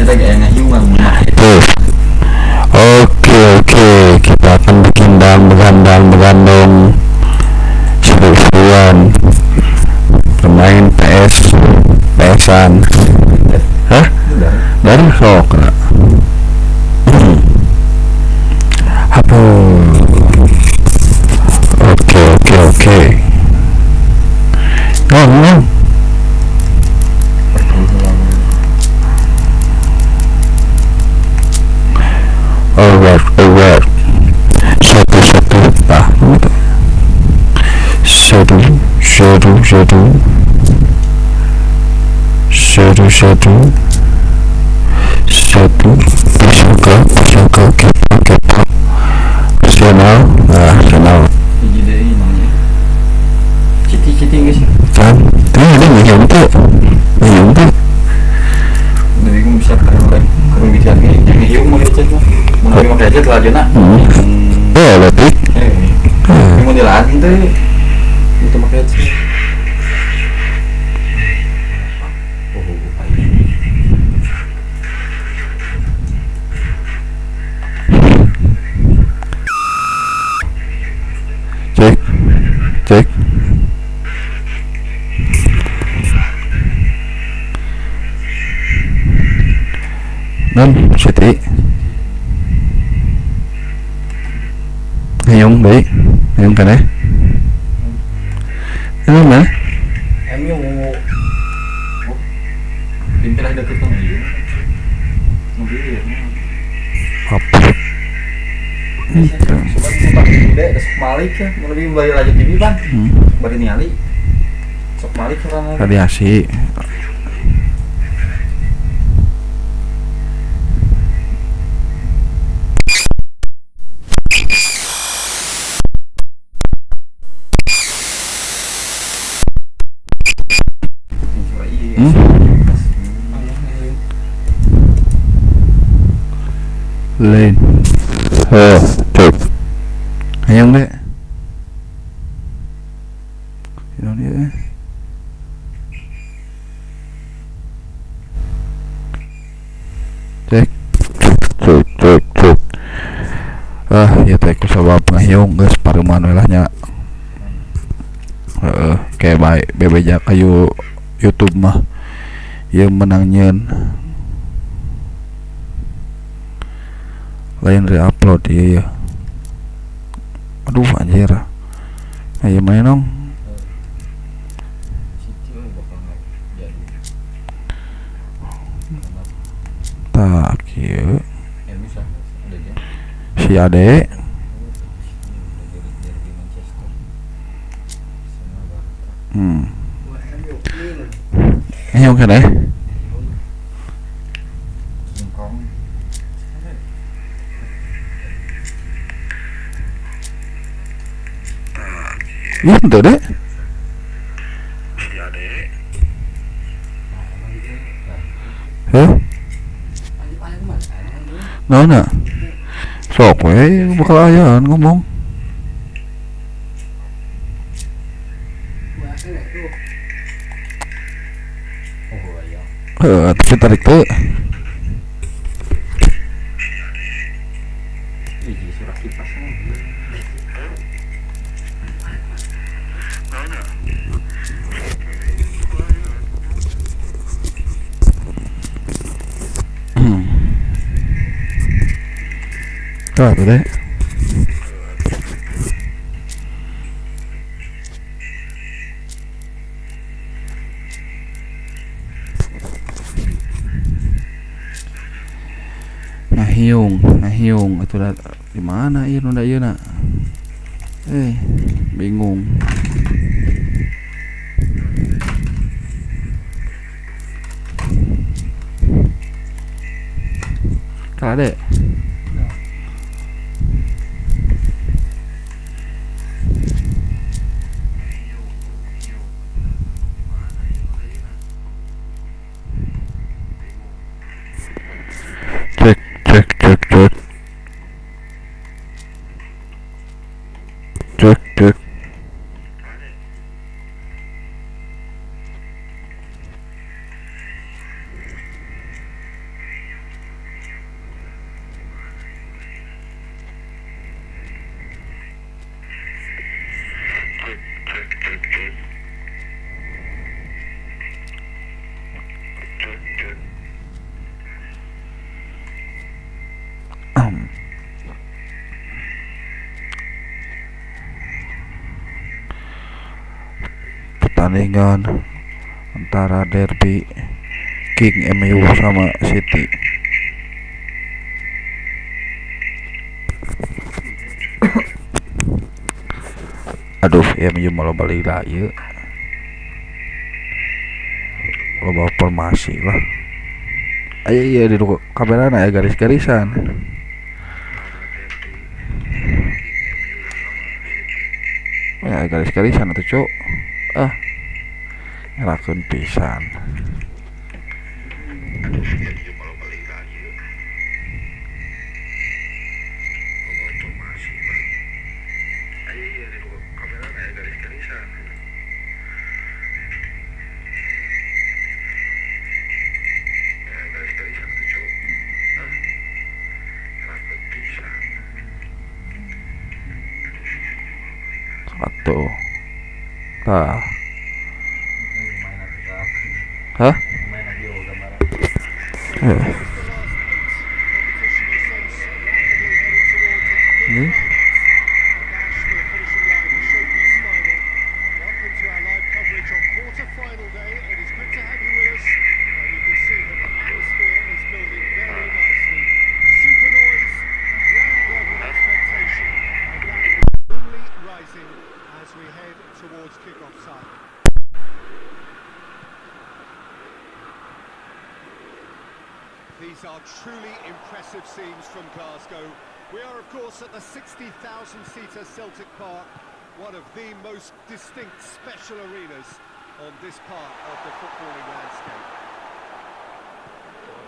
kita kayak ngayungan tuh. Oke, kita akan bikin bergandang seru-seruan bermain PSan. Hah? Dari sok lah. Apa? Oke. Ngomong. Alright. Satu. Satu. Pusaka. Kepa. Arsenal. jadi namanya citi guys Kan? Tapi ada ngayong tuh. jadi gue bisa kurang bisa ngayung mau lecet lah mau lecet lah aja nak Letik. mau dilatih tuh itu pakai lecet Cek. Non, Siti. Ngayong baik. Ngayong kan eh? Ngayong mana? MU pindah deket kan mobil ya Apa? sobat mutak gede sok malik ya mau lebih balik lanjut TV pan bari niali sok malik orang Radiasi. Lên. Cek. Ngayong deh. Ini dia. Cek. Ya teh ku sabab ngayong geus paruman we lah nya. Kayak baik bebeja kayu YouTube mah. Ieu menang nyeun. Lain re-upload iya. Aduh anjir. Ayo main dong. Tak kieu. Si Ade. Ayo kan eh. Iya betul deh. Nah, sok we bakal ayaan ngomong. Tapi tarik tuh. Tuh deh. Ngahiung itu di mana ieu nu da ieu na? Bingung. Kade. Cek. Pertandingan antara derby King MU sama City. Aduh, MU malah balik lagi. Loba formasi lah. Ayo iya di kamera ya garis-garisan. Ya garis-garisan atuh, Cuk. Ngelakuin pisan. Satu. Hah? Ini? These are truly impressive scenes from Glasgow. We are, of course, at the 60,000-seater Celtic Park, one of the most distinct special arenas on this part of the footballing landscape.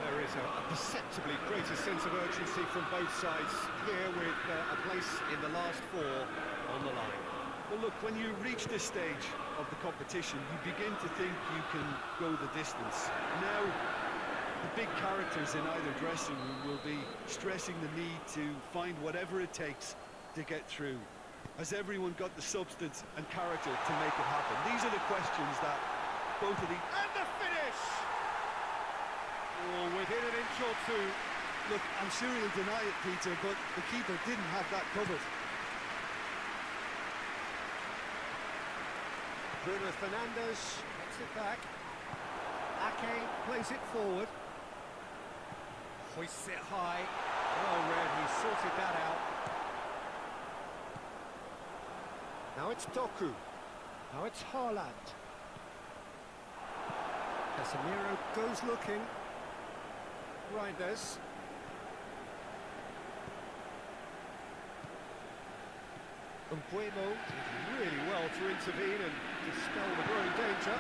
There is a perceptibly greater sense of urgency from both sides here, with a place in the last four on the line. Well, look, when you reach this stage of the competition, you begin to think you can go the distance. Now, the big characters in either dressing room will be stressing the need to find whatever it takes to get through. Has everyone got the substance and character to make it happen? These are the questions that both of the... And the finish! Oh, within an inch or two. Look, I'm sure he'll deny it, Peter, but the keeper didn't have that covered. Bruno Fernandes gets it back. Ake plays it forward. Hoists it high. Well read, he sorted that out. Now it's Doku. Now it's Haaland. Casemiro goes looking. Reinders. Mbuemo did really well to intervene and dispel the growing danger.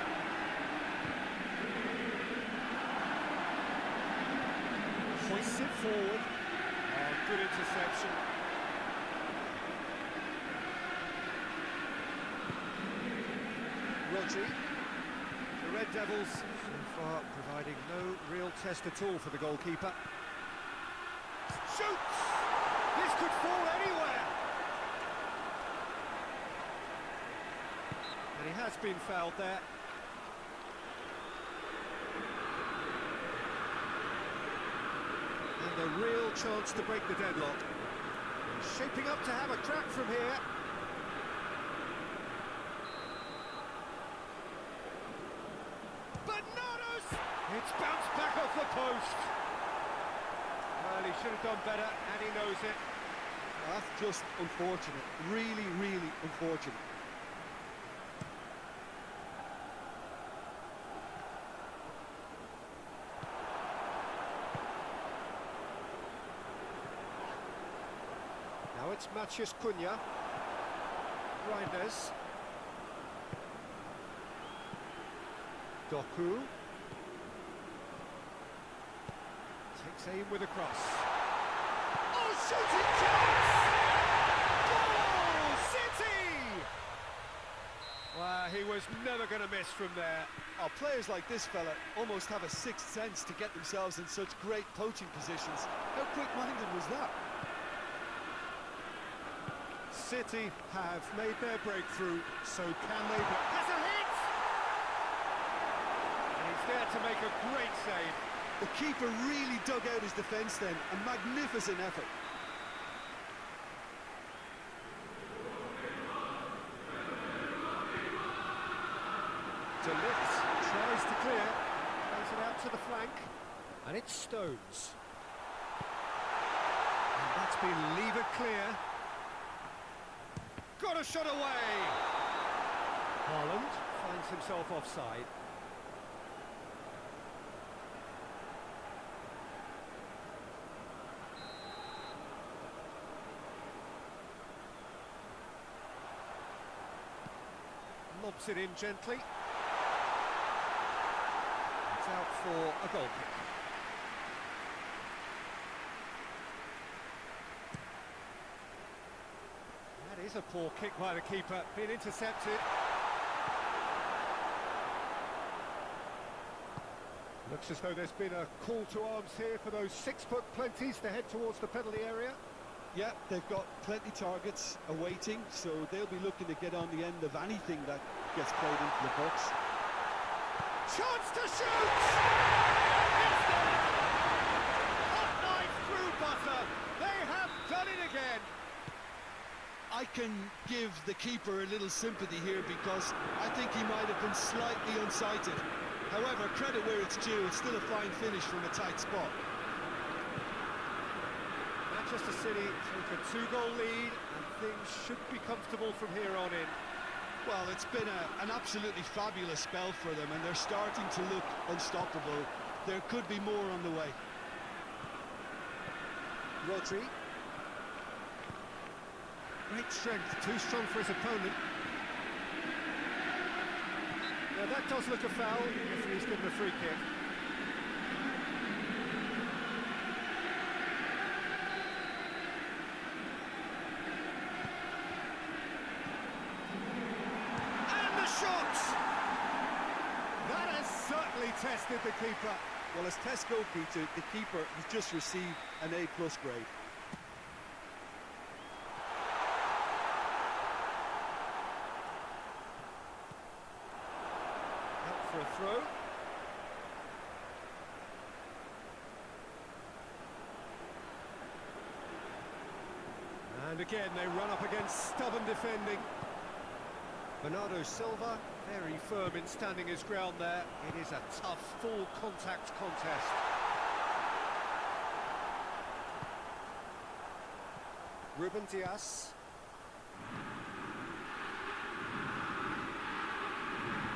Hoists it forward. Oh, good interception. Rodri. The Red Devils so far providing no real test at all for the goalkeeper. Shoots! This could fall anywhere. And he has been fouled there. And a real chance to break the deadlock. He's shaping up to have a crack from here. Bananas! It's bounced back off the post. Well, he should have done better, and he knows it. That's just unfortunate. Really, really unfortunate. Now it's Matheus Cunha. Reinders. Doku. Takes aim with a cross. Oh, shooting chance! Goal! City! Well, he was never going to miss from there. Oh, players like this fella almost have a sixth sense to get themselves in such great poaching positions. How quick-minded was that? City have made their breakthrough, so can they? Has a hit! And he's there to make a great save. The keeper really dug out his defence then, a magnificent effort. And it's Stones. And that's been levered clear. Got a shot away! Haaland finds himself offside. Lobs it in gently. It's out for a goal kick. That is a poor kick by the keeper, being intercepted. Looks as though there's been a call to arms here for those 6-foot plenties to head towards the penalty area. Yeah, they've got plenty targets awaiting, so they'll be looking to get on the end of anything that gets played into the box. Chance to shoot! It's there! Hot knife through butter. They have done it again. I can give the keeper a little sympathy here because I think he might have been slightly unsighted. However, credit where it's due, it's still a fine finish from a tight spot. Manchester City take a 2-goal lead and things should be comfortable from here on in. Well, it's been an absolutely fabulous spell for them and they're starting to look unstoppable. There could be more on the way. Rodri. Great strength, too strong for his opponent. Now that does look a foul, if he's given a free kick. And the shot! That has certainly tested the keeper. Well, as test goalkeeper, the keeper has just received an A+ grade. For a throw. And again they run up against stubborn defending. Bernardo Silva, very firm in standing his ground there. It is a tough, full contact contest. Ruben Dias.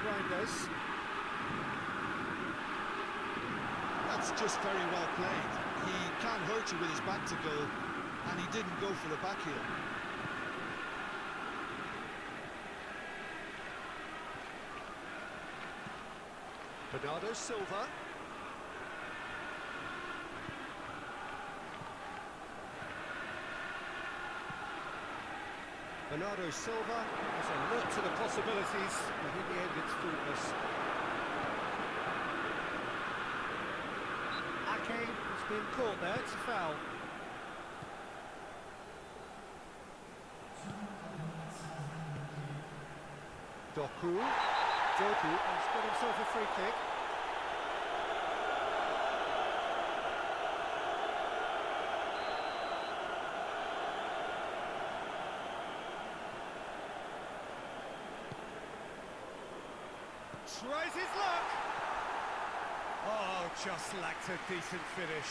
Reinders. That's just very well played. He can't hurt you with his back to goal, and he didn't go for the back heel. Bernardo Silva. Bernardo Silva has a look to the possibilities, but in the end it's fruitless. Ake has been caught there, it's a foul. Doku has got himself a free kick. Tries his luck. Oh, just lacked a decent finish.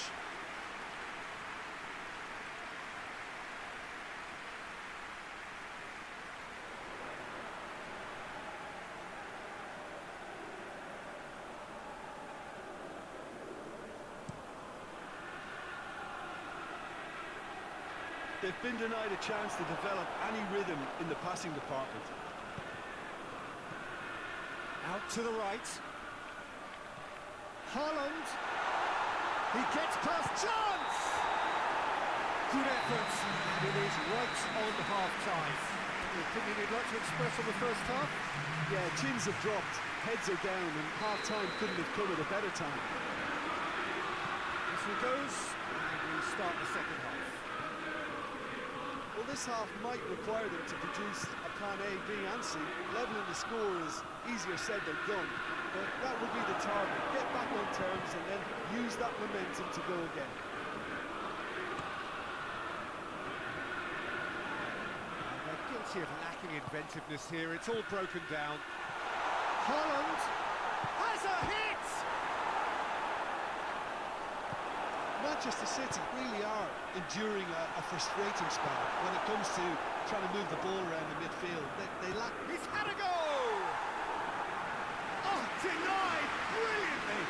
They've been denied a chance to develop any rhythm in the passing department. Out to the right. Haaland. He gets past chance. Good effort. It is right on half-time. Any opinion you'd like to express on the first half? Yeah, chins have dropped, heads are down, and half-time couldn't have come at a better time. This one goes, and we start the second half. Well, this half might require them to produce a plan A, B and C. Leveling the score is easier said than done, but that would be the target. Get back on terms and then use that momentum to go again. They're guilty of lacking inventiveness here. It's all broken down. Haaland has a hit! Manchester City really are enduring a frustrating spell when it comes to trying to move the ball around the midfield. They lack... He's had a go! Oh, denied brilliantly!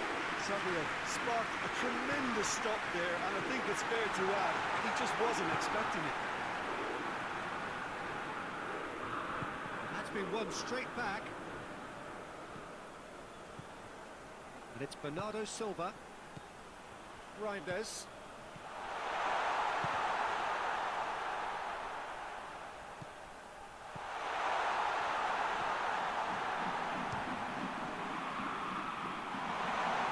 Savio sparked a tremendous stop there, and I think it's fair to add, he just wasn't expecting it. That's been won straight back. And it's Bernardo Silva. Reinders.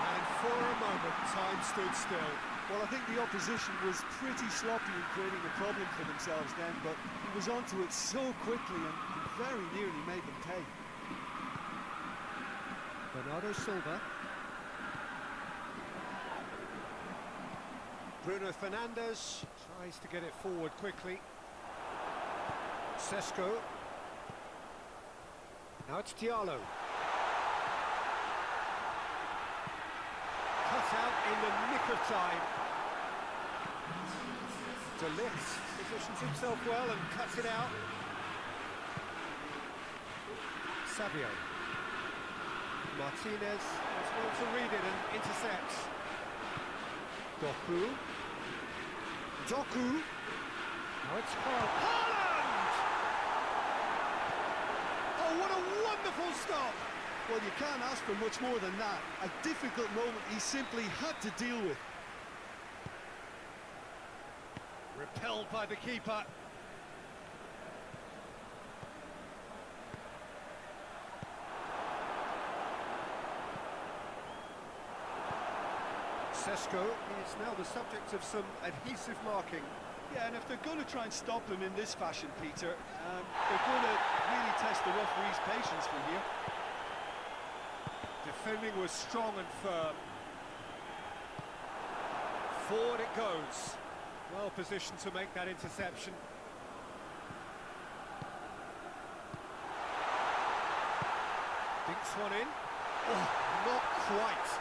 And for a moment, time stood still. Well, I think the opposition was pretty sloppy in creating a problem for themselves then, but he was onto it so quickly and very nearly made them pay. Bernardo Silva. Bruno Fernandes tries to get it forward quickly. Sesko. Now it's Diallo. Cut out in the nick of time. De Ligt positions himself well and cuts it out. Savio. Martinez is well to read it and intercepts. Doku. Now it's Haaland! Oh, what a wonderful stop! Well, you can't ask for much more than that. A difficult moment he simply had to deal with. Repelled by the keeper. Sesko is now the subject of some adhesive marking. Yeah, and if they're going to try and stop him in this fashion, Peter, they're going to really test the referee's patience from here. Defending was strong and firm. Forward it goes. Well positioned to make that interception. Dinks one in. Oh, not quite.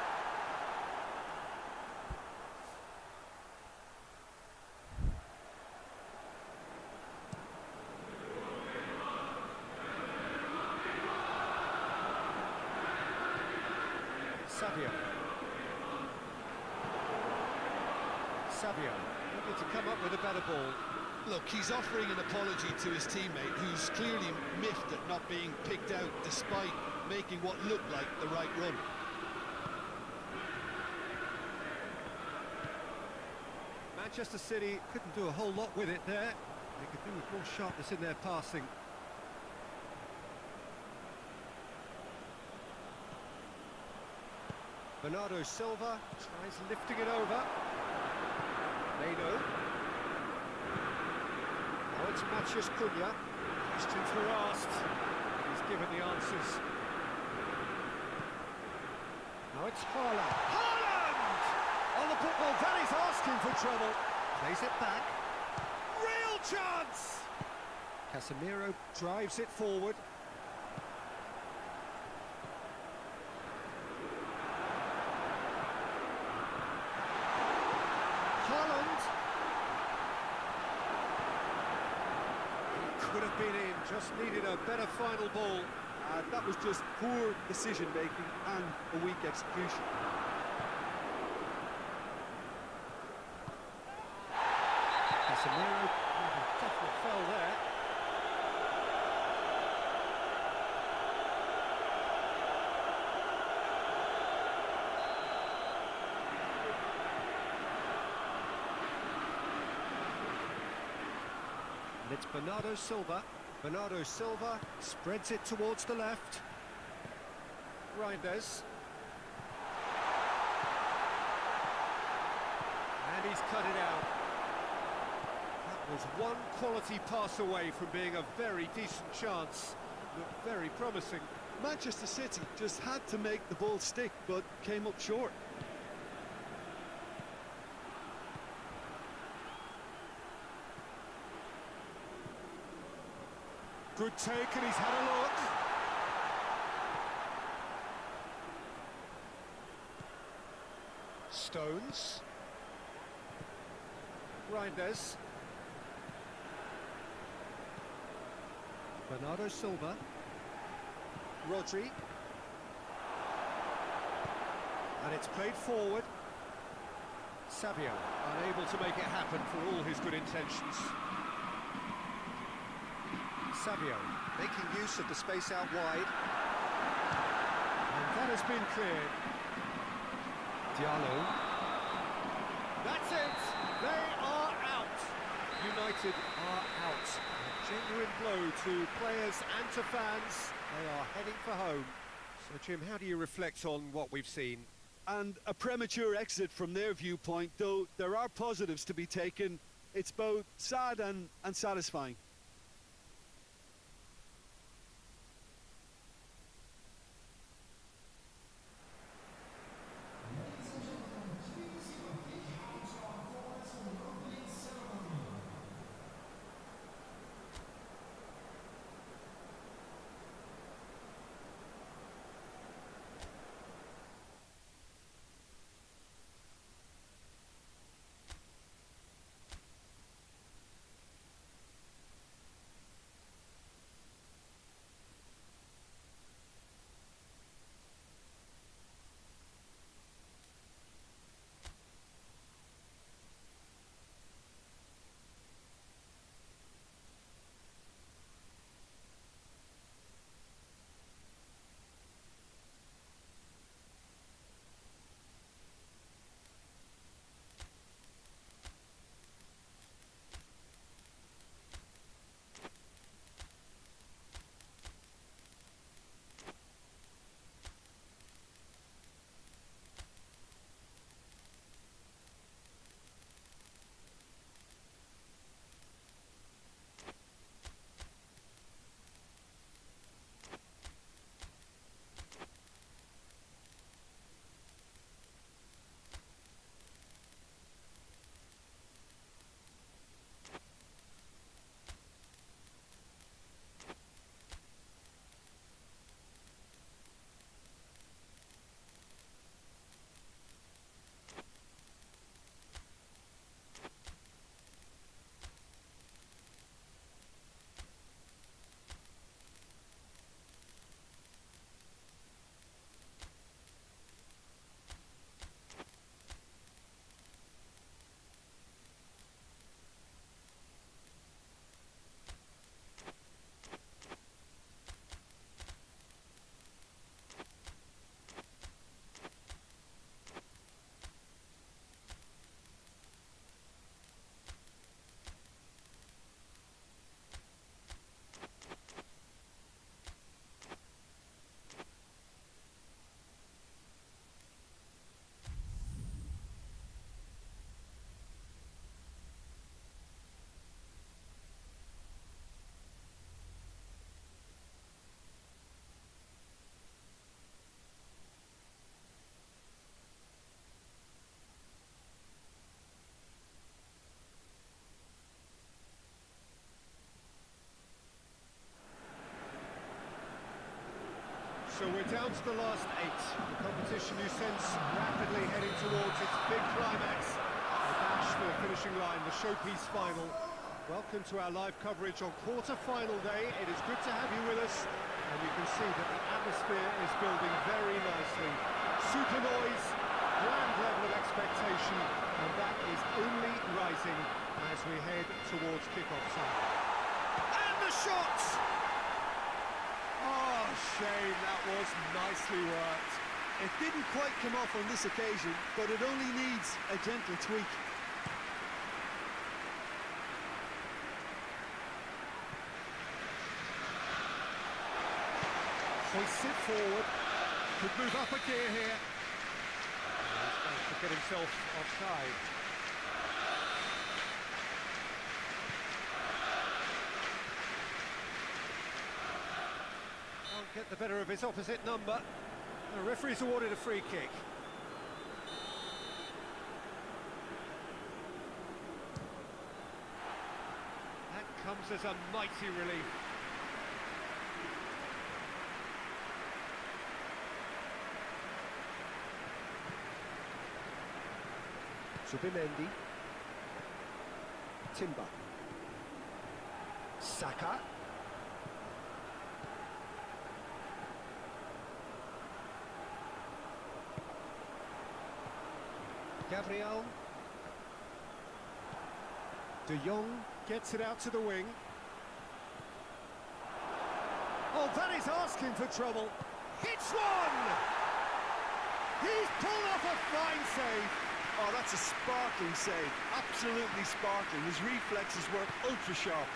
Savio, looking to come up with a better ball. Look, he's offering an apology to his teammate, who's clearly miffed at not being picked out despite making what looked like the right run. Manchester City couldn't do a whole lot with it there. They could do with more sharpness in their passing. Bernardo Silva tries lifting it over. Meno. Now it's Matheus Cunha. Questions were asked. He's given the answers. Now it's Haaland. Haaland! On the football, that is asking for trouble. Plays it back. Real chance! Casemiro drives it forward. Could have been in, just needed a better final ball. That was just poor decision-making and a weak execution. Casemiro, definitely fell there. And it's Bernardo Silva. Bernardo Silva spreads it towards the left. Reinders. And he's cut it out. That was one quality pass away from being a very decent chance. Looked very promising. Manchester City just had to make the ball stick, but came up short. Good take, and he's had a look. Stones. Reinders. Bernardo Silva. Rodri. And it's played forward. Savio, unable to make it happen for all his good intentions. Savio, making use of the space out wide. And that has been cleared. Diallo. That's it! They are out! United are out. A genuine blow to players and to fans. They are heading for home. So, Jim, how do you reflect on what we've seen? And a premature exit from their viewpoint, though there are positives to be taken. It's both sad and satisfying. So we're down to the last 8. The competition, you sense, rapidly heading towards its big climax. The dash for the finishing line, the showpiece final. Welcome to our live coverage on quarter-final day. It is good to have you with us, and you can see that the atmosphere is building very nicely. Super noise, grand level of expectation, and that is only rising as we head towards kick-off time. And the shots! Oh, shame, that was nicely worked. It didn't quite come off on this occasion, but it only needs a gentle tweak. Hoists it forward. Could move up a gear here. He's managed to get himself offside. Can't get the better of his opposite number. The referee's awarded a free kick. That comes as a mighty relief. Subimendi. Timber. Saka. Gabriel. De Jong gets it out to the wing. Oh, that is asking for trouble. Hits one! He's pulled off a fine save. Oh, that's a sparkling save. Absolutely sparkling. His reflexes were ultra sharp.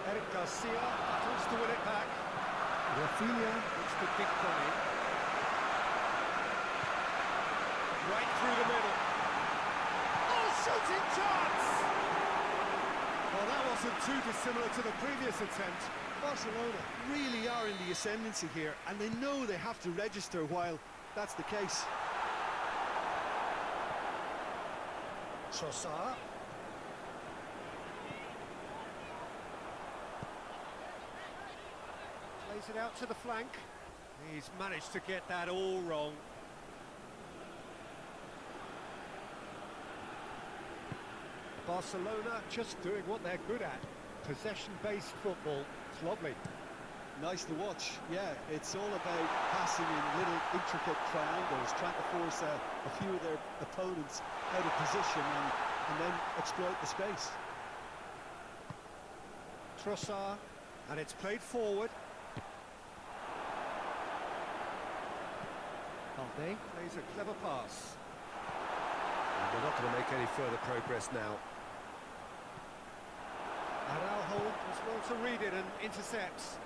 Eric Garcia battles to win it back. Rafinha looks the big play. Right through the middle. Oh, shooting chance! Well, that wasn't too dissimilar to the previous attempt. Barcelona really are in the ascendancy here, and they know they have to register while that's the case. Trossard. Plays it out to the flank. He's managed to get that all wrong. Barcelona just doing what they're good at. Possession-based football. It's lovely. Nice to watch. Yeah, it's all about passing in little intricate triangles, trying to force a few of their opponents out of position and then exploit the space. Trossard, and it's played forward. Balde plays a clever pass. And they're not going to make any further progress now. Araujo as well to read it and intercepts.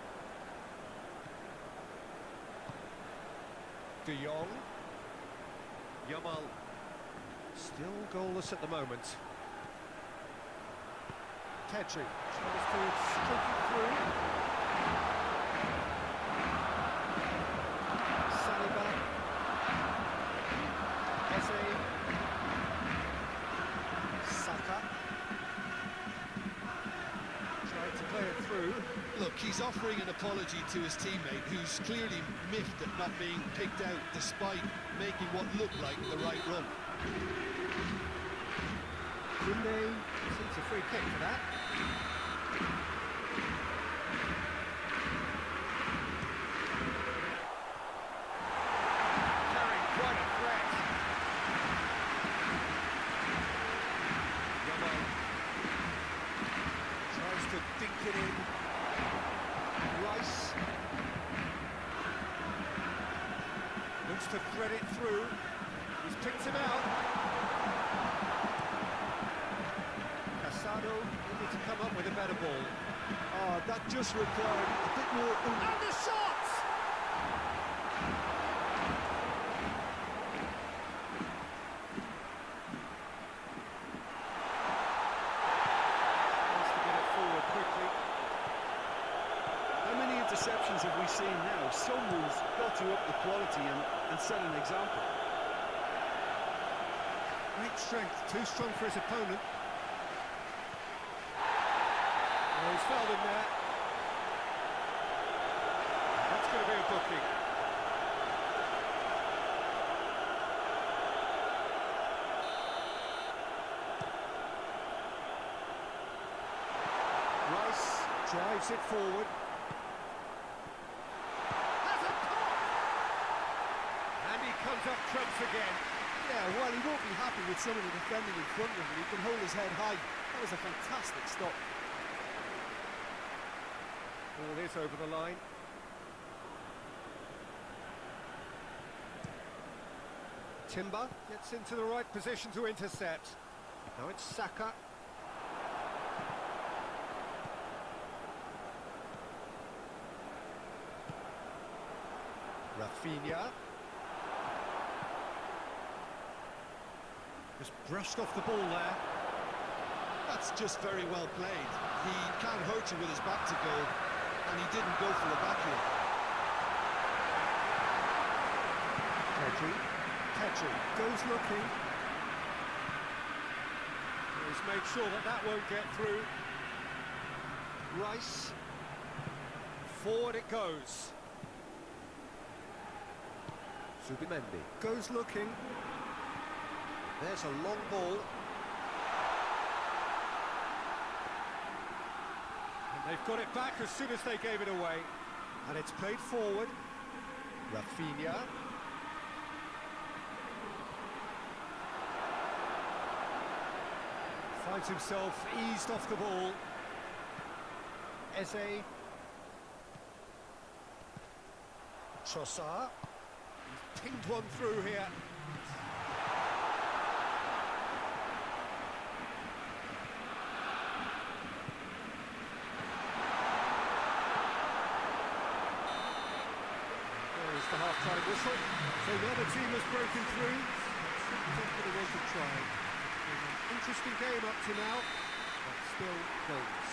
De Jong. Yamal. Still goalless at the moment. Pedri tries to stroke it through. Saliba. Eze. Saka. Tried to play it through. Look, he's offering an apology to his teammate, who's clearly miffed at not being picked out despite making what looked like the right run. Kunde sees a free kick for that. Carrying quite a threat. Yamal tries to dink it in. Rice looks to thread it through. He's picked him out. Casado needed to come up with a better ball. Oh, that just required a bit more oomph. And the shot! Wants to get it forward quickly. How many interceptions have we seen now? Someone's got to up the quality and set an example. Great strength, too strong for his opponent. Oh, he's fouled him there. That's going to be a booking. Rice drives it forward. Has a pop! And he comes up trumps again. Yeah, while he won't be happy with some of the defending in front of him, he can hold his head high. That was a fantastic stop. Ball is over the line. Timber gets into the right position to intercept. Now it's Saka. Rafinha. Just brushed off the ball there. That's just very well played. He can't hurt you with his back to goal, and he didn't go for the backheel. Pedri goes looking. He's made sure that that won't get through. Rice. Forward it goes. Subimendi. Goes looking. There's a long ball. And they've got it back as soon as they gave it away. And it's played forward. Rafinha. Finds himself eased off the ball. Eze. Trossard. He's pinged one through here. There's the half-time whistle. So the other team has broken through. Just for the one to try. An interesting game up to now, but still goals.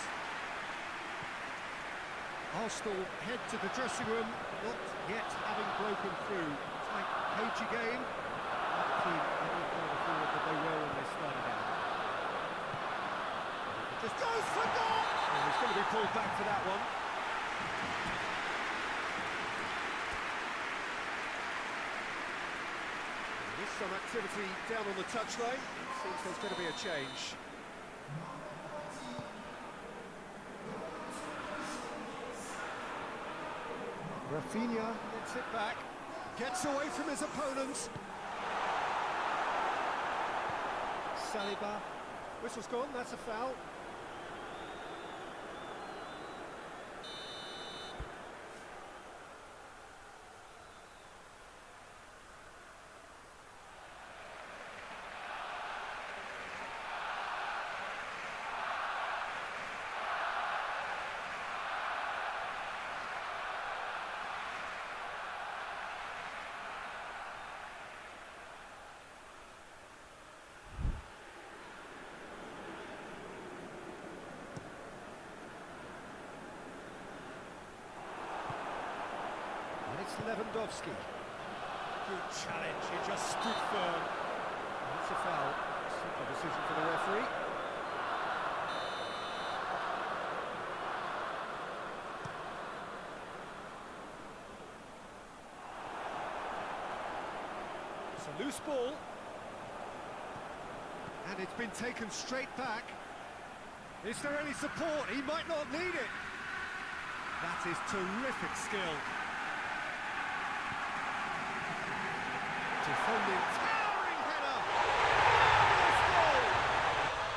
Arsenal head to the dressing room, not yet having broken through. Tight, cagey game. That team any further forward than they were when they started out. Just goes for goal! And he's going to be pulled back for that one. There's some activity down on the touchline. It seems there's going to be a change. Rafinha gets it back, gets away from his opponents. Saliba, whistle's gone, that's a foul. Lewandowski. Good challenge, he just stood firm. That's a foul. Simple decision for the referee. It's a loose ball. And it's been taken straight back. Is there any support? He might not need it. That is terrific skill. Defending, towering header! Nice goal!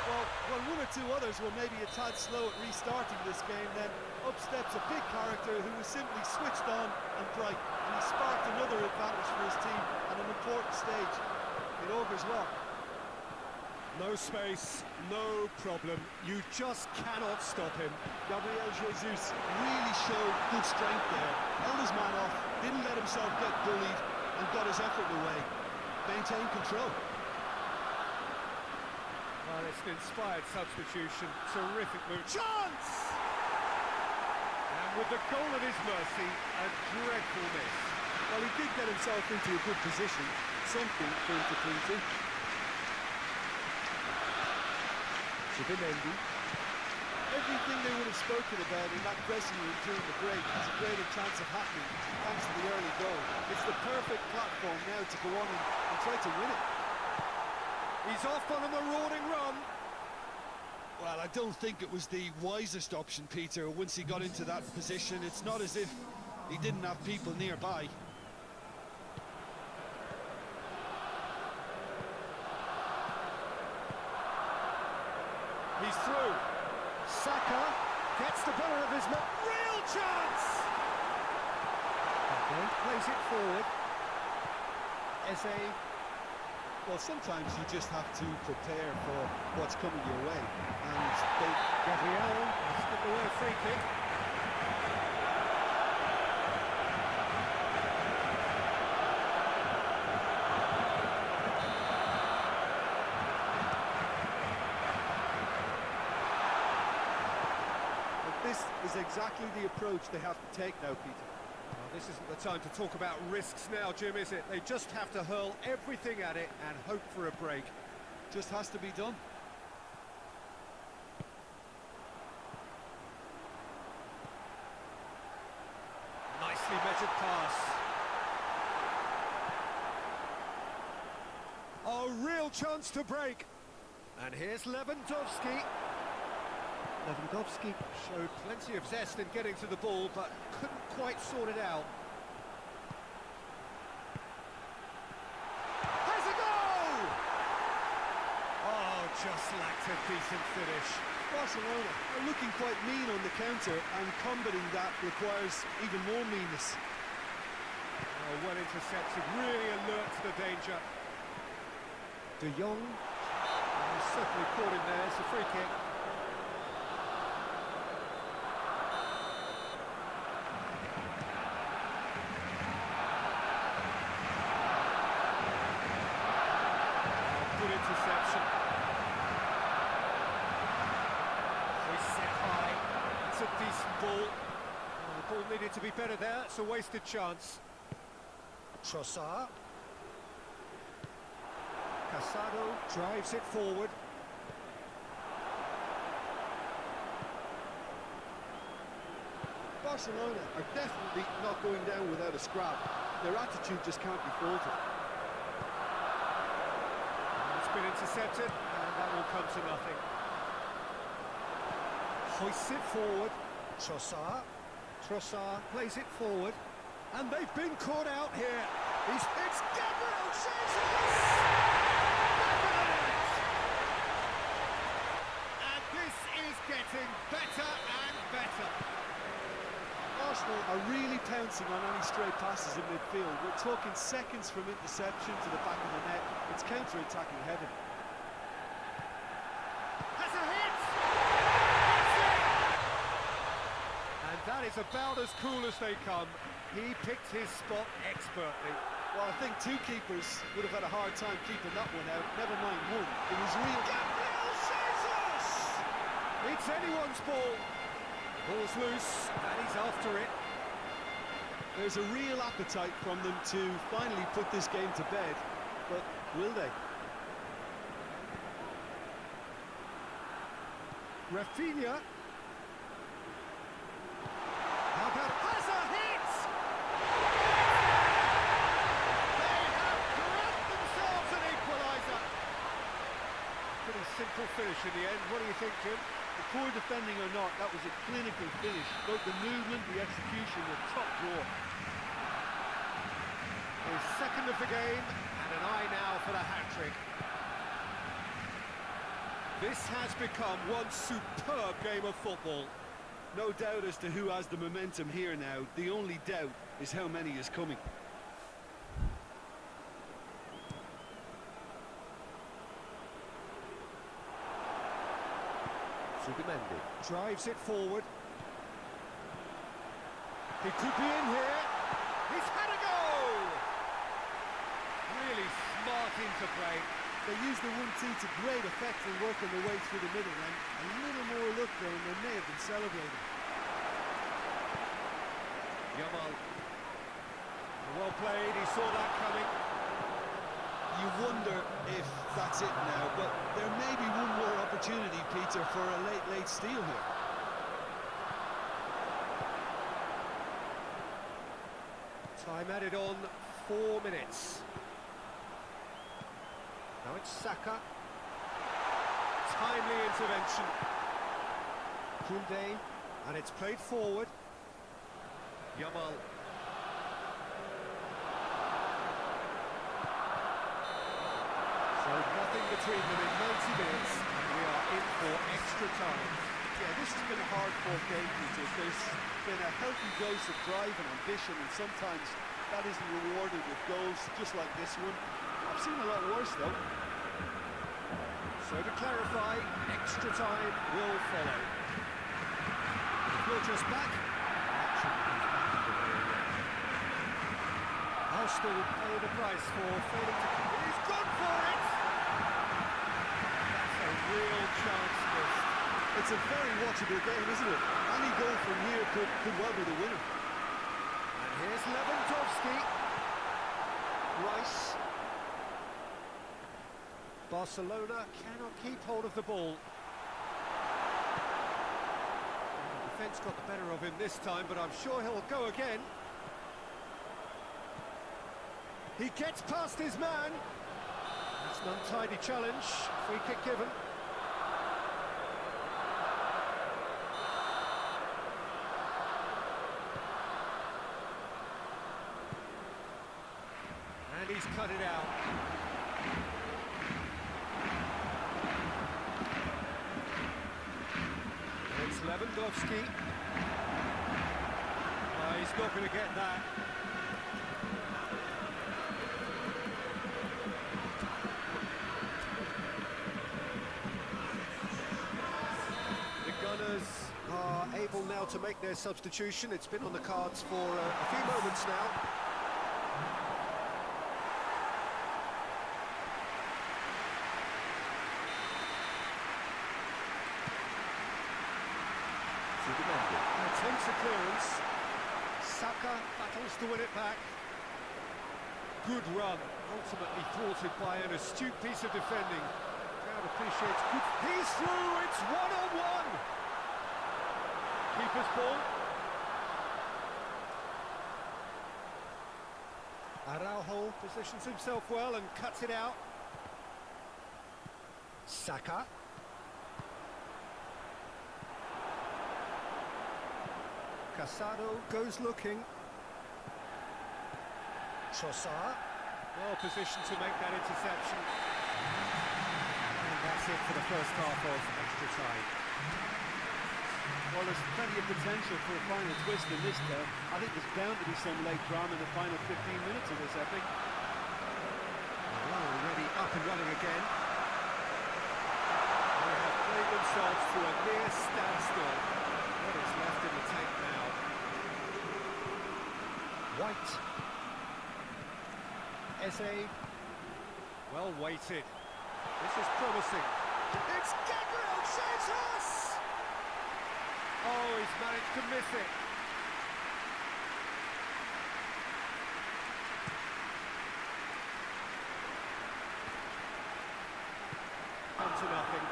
Well, when one or two others were maybe a tad slow at restarting this game, then up steps a big character who was simply switched on and bright, and he sparked another advantage for his team at an important stage. It augurs well. No space, no problem. You just cannot stop him. Gabriel Jesus really showed good strength there. Held his man off, didn't let himself get bullied, and got his effort away. Maintained control. Well, it's an inspired substitution. Terrific move. Chance! And with the goal at his mercy, a dreadful miss. Well, he did get himself into a good position. Something for him to cling to. Chibinendi. Everything they would have spoken about in that dressing room during the break has a greater chance of happening thanks to the early goal. It's the perfect platform now to go on and try to win it. He's off on a marauding run. Well, I don't think it was the wisest option, Peter, once he got into that position. It's not as if he didn't have people nearby. He's through. Saka gets the better of his man. Real chance! Okay, plays it forward. Eze. Well, sometimes you just have to prepare for what's coming your way. And Gabriel has got away a free kick. this is exactly the approach they have to take now, Peter. Well, this isn't the time to talk about risks now, Jim, is it? They just have to hurl everything at it and hope for a break. Just has to be done. Nicely measured pass. Oh, real chance to break. And here's Lewandowski. Lewandowski showed plenty of zest in getting to the ball, but couldn't quite sort it out. Has a goal! Oh, just lacked a decent finish. Barcelona are looking quite mean on the counter, and combating that requires even more meanness. Oh, well intercepted, really alert to the danger. De Jong, he's certainly caught him there, it's a free kick. Good interception. He's set high, it's a decent ball. Oh, the ball needed to be better there, it's a wasted chance. Trossard. Casado drives it forward. Barcelona are definitely not going down without a scrap. Their attitude just can't be faulted. It's been intercepted, and that will come to nothing. Hoists it forward. Trossard. Trossard plays it forward. And they've been caught out here. It's Gabriel Jesus! And this is getting better and better. Arsenal are really pouncing on any stray passes in midfield. We're talking seconds from interception to the back of the net. It's counter-attacking heaven. Has a hit! And that is about as cool as they come. He picked his spot expertly. Well, I think two keepers would have had a hard time keeping that one out. Never mind one. It was real. Gabriel Jesus! It's anyone's ball. Ball's loose, and he's after it. There's a real appetite from them to finally put this game to bed, but will they? Rafinha. How about has a hit? They have grabbed themselves an equaliser. Pretty simple finish in the end. What do you think, Jim? The poor defending or not, that was a clinical finish. Both the movement, the execution were top drawer. His second of the game, and an eye now for the hat-trick. This has become one superb game of football. No doubt as to who has the momentum here now. The only doubt is how many is coming. Subimendi drives it forward. He could be in here. He's had a goal! Really smart interplay. They used the 1-2 to great effect in working their way through the middle, and a little more luck there and they may have been celebrating. Yamal. Well played, he saw that coming. You wonder if that's it now, but there may be one more opportunity, Peter, for a late steal here. Time added on, 4 minutes. Now it's Saka. Timely intervention. Koundé, and it's played forward. Yamal. So nothing between them in 90 minutes, and we are in for extra time. Yeah, this has been a hard-fought game, Peter. There's been a healthy dose of drive and ambition, and sometimes that isn't rewarded with goals, just like this one. I've seen a lot worse, though. So to clarify, extra time will follow. Filters back. Arsenal will pay the price for failing to... He's gone for it! That's a real chance missed. It's a very watchable game, isn't it? Any goal from here could well be the winner. And here's Lewandowski. Rice. Barcelona cannot keep hold of the ball. The defence got the better of him this time, but I'm sure he'll go again. He gets past his man. That's It's an untidy challenge. Free kick given. And he's cut it out. It's Lewandowski. He's not going to get that. The Gunners are able now to make their substitution. It's been on the cards for a few moments now. Attempts a clearance. Saka battles to win it back. Good run, ultimately thwarted by an astute piece of defending. Crowd appreciates good. He's through, it's one-on-one! Keeper's ball. Araujo positions himself well and cuts it out. Saka. Casado goes looking. Trossard. Well positioned to make that interception. And that's it for the first half of extra time. Well, there's plenty of potential for a final twist in this game. I think there's bound to be some late drama in the final 15 minutes of this epic. Already up and running again. They have played themselves to a near standstill. What is left in the tank now? White. Eze. Well weighted. This is promising. It's Gabriel Jesus! Oh, he's managed to miss it. Come to nothing.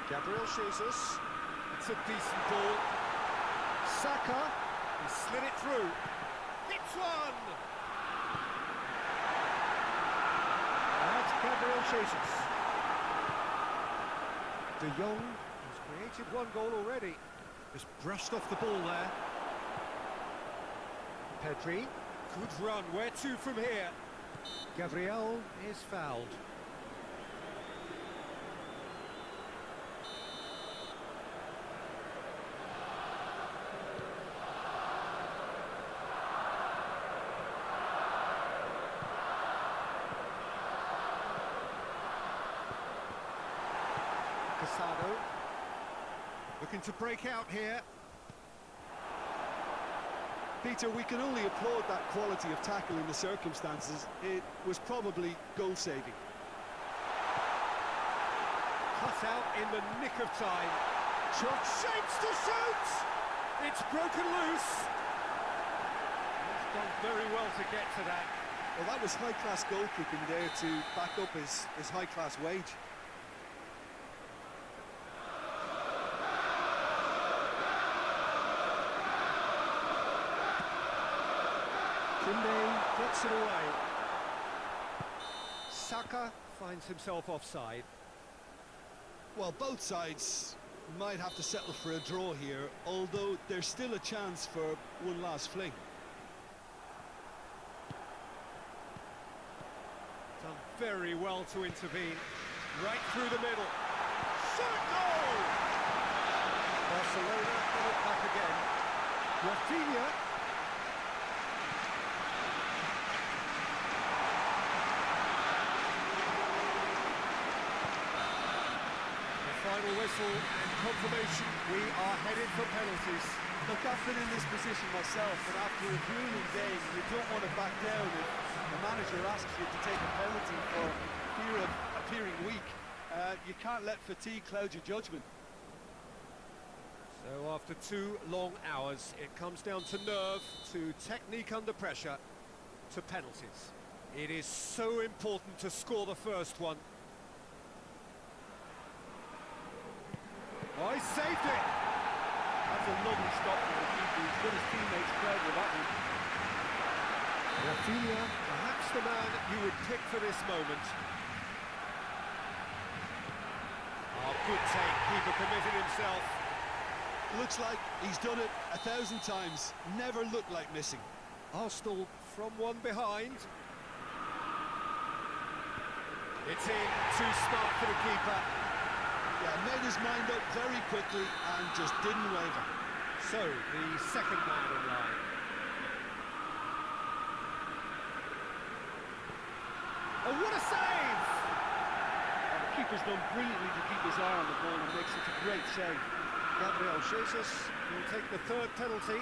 Gabriel Jesus. It's a decent ball. Saka. He slid it through. Hits one! That's Gabriel Jesus. De Jong has created one goal already. Just brushed off the ball there. Pedri. Good run. Where to from here? Gabriel is fouled. Casado. Looking to break out here. Peter, we can only applaud that quality of tackle in the circumstances. It was probably goal-saving. Cut out in the nick of time. Shapes to shoot! It's broken loose. He's done very well to get to that. Well, that was high-class goal-kicking there to back up his high-class wage. Kunde gets it away. Saka finds himself offside. Well, both sides might have to settle for a draw here, although there's still a chance for one last fling. Done very well to intervene. Right through the middle. Shot goal! Barcelona get it back again. Rafinha. Final whistle and confirmation, we are headed for penalties. Look, I've been in this position myself, and after a grueling day, you don't want to back down if the manager asks you to take a penalty for fear of appearing weak. You can't let fatigue cloud your judgment. So after 2 long hours, it comes down to nerve, to technique under pressure, to penalties. It is so important to score the first one. Oh, he saved it! a lovely stop from the keeper. He's got his teammates proud with that one. Rafinha, perhaps the man you would pick for this moment. Oh, good take. Keeper committed himself. Looks like he's done it 1,000 times. Never looked like missing. Arsenal from one behind. It's in, too smart for the keeper. Yeah, made his mind up very quickly and just didn't waver. So, the second man in line. Oh, what a save! And the keeper's done brilliantly to keep his eye on the ball and makes it a great save. Gabriel Jesus will take the third penalty.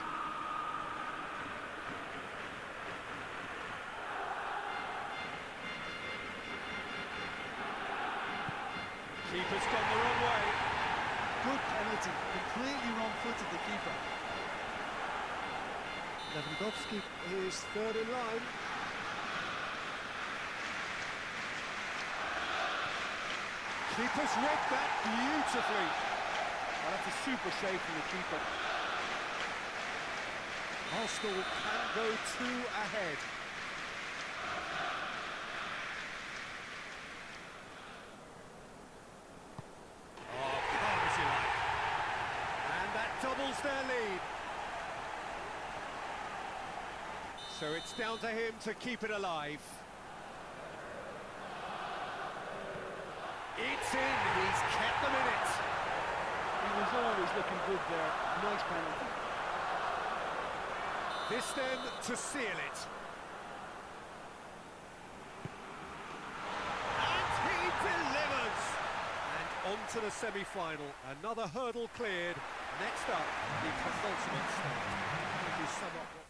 Keeper's gone the wrong way. Good penalty, completely wrong-footed the keeper. Lewandowski is third in line. Keeper's read that beautifully. Well, that's a super save from the keeper. Arsenal can go 2 ahead. Oh, calm as you like. And that doubles their lead. So it's down to him to keep it alive. It's in, he's kept them in it. He was always looking good there. Nice penalty. This then to seal it. And he delivers! And on to the semi-final. Another hurdle cleared. Next up, the penultimate stage. If you sum up what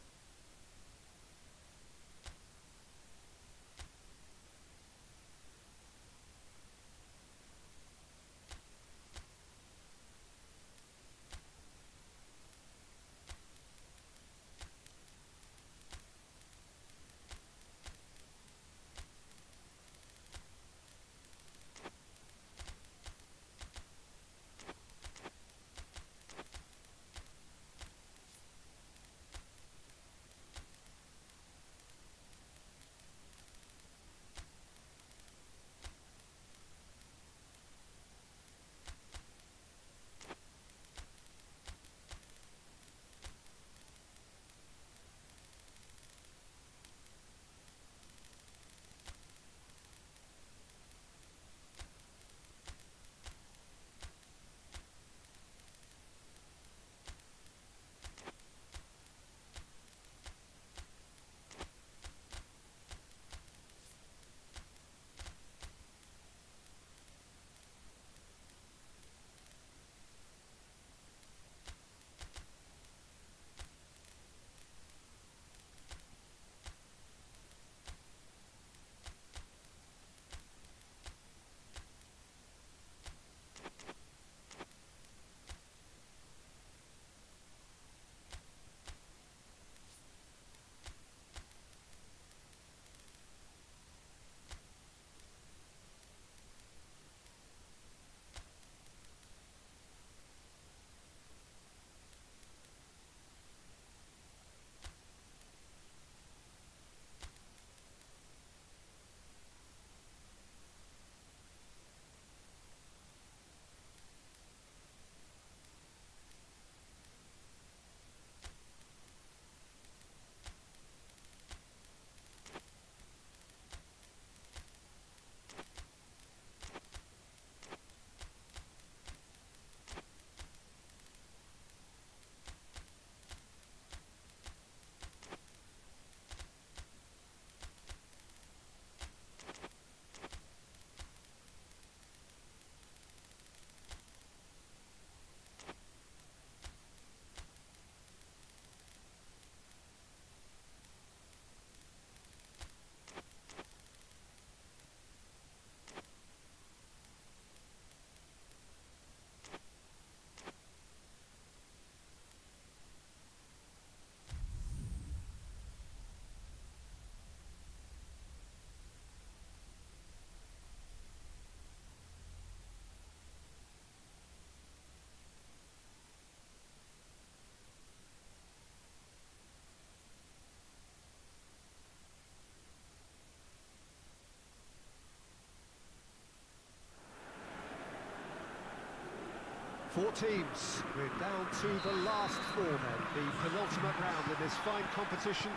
teams. We're down to the last four then, the penultimate round in this fine competition.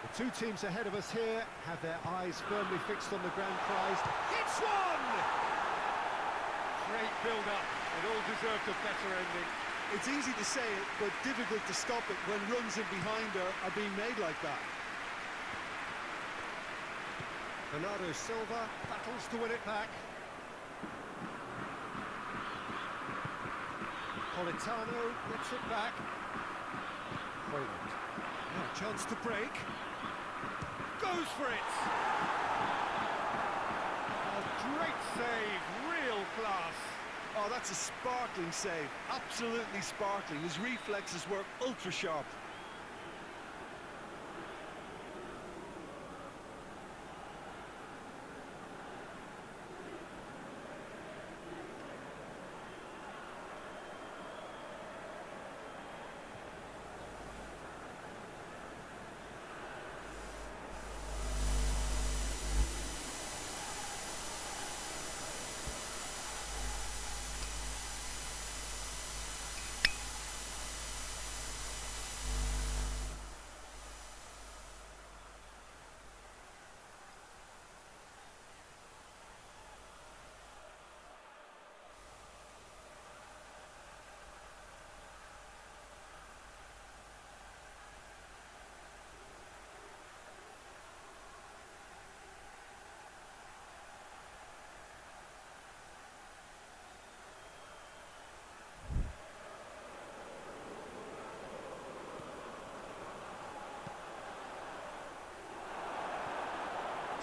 The two teams ahead of us here have their eyes firmly fixed on the grand prize. It's one! Great build-up, it all deserved a better ending. It's easy to say it, but difficult to stop it when runs in behind are being made like that. Bernardo Silva battles to win it back. Politano gets it back. Hoyland. Now a chance to break. Goes for it! A great save, real class. Oh, that's a sparkling save. Absolutely sparkling. His reflexes were ultra sharp.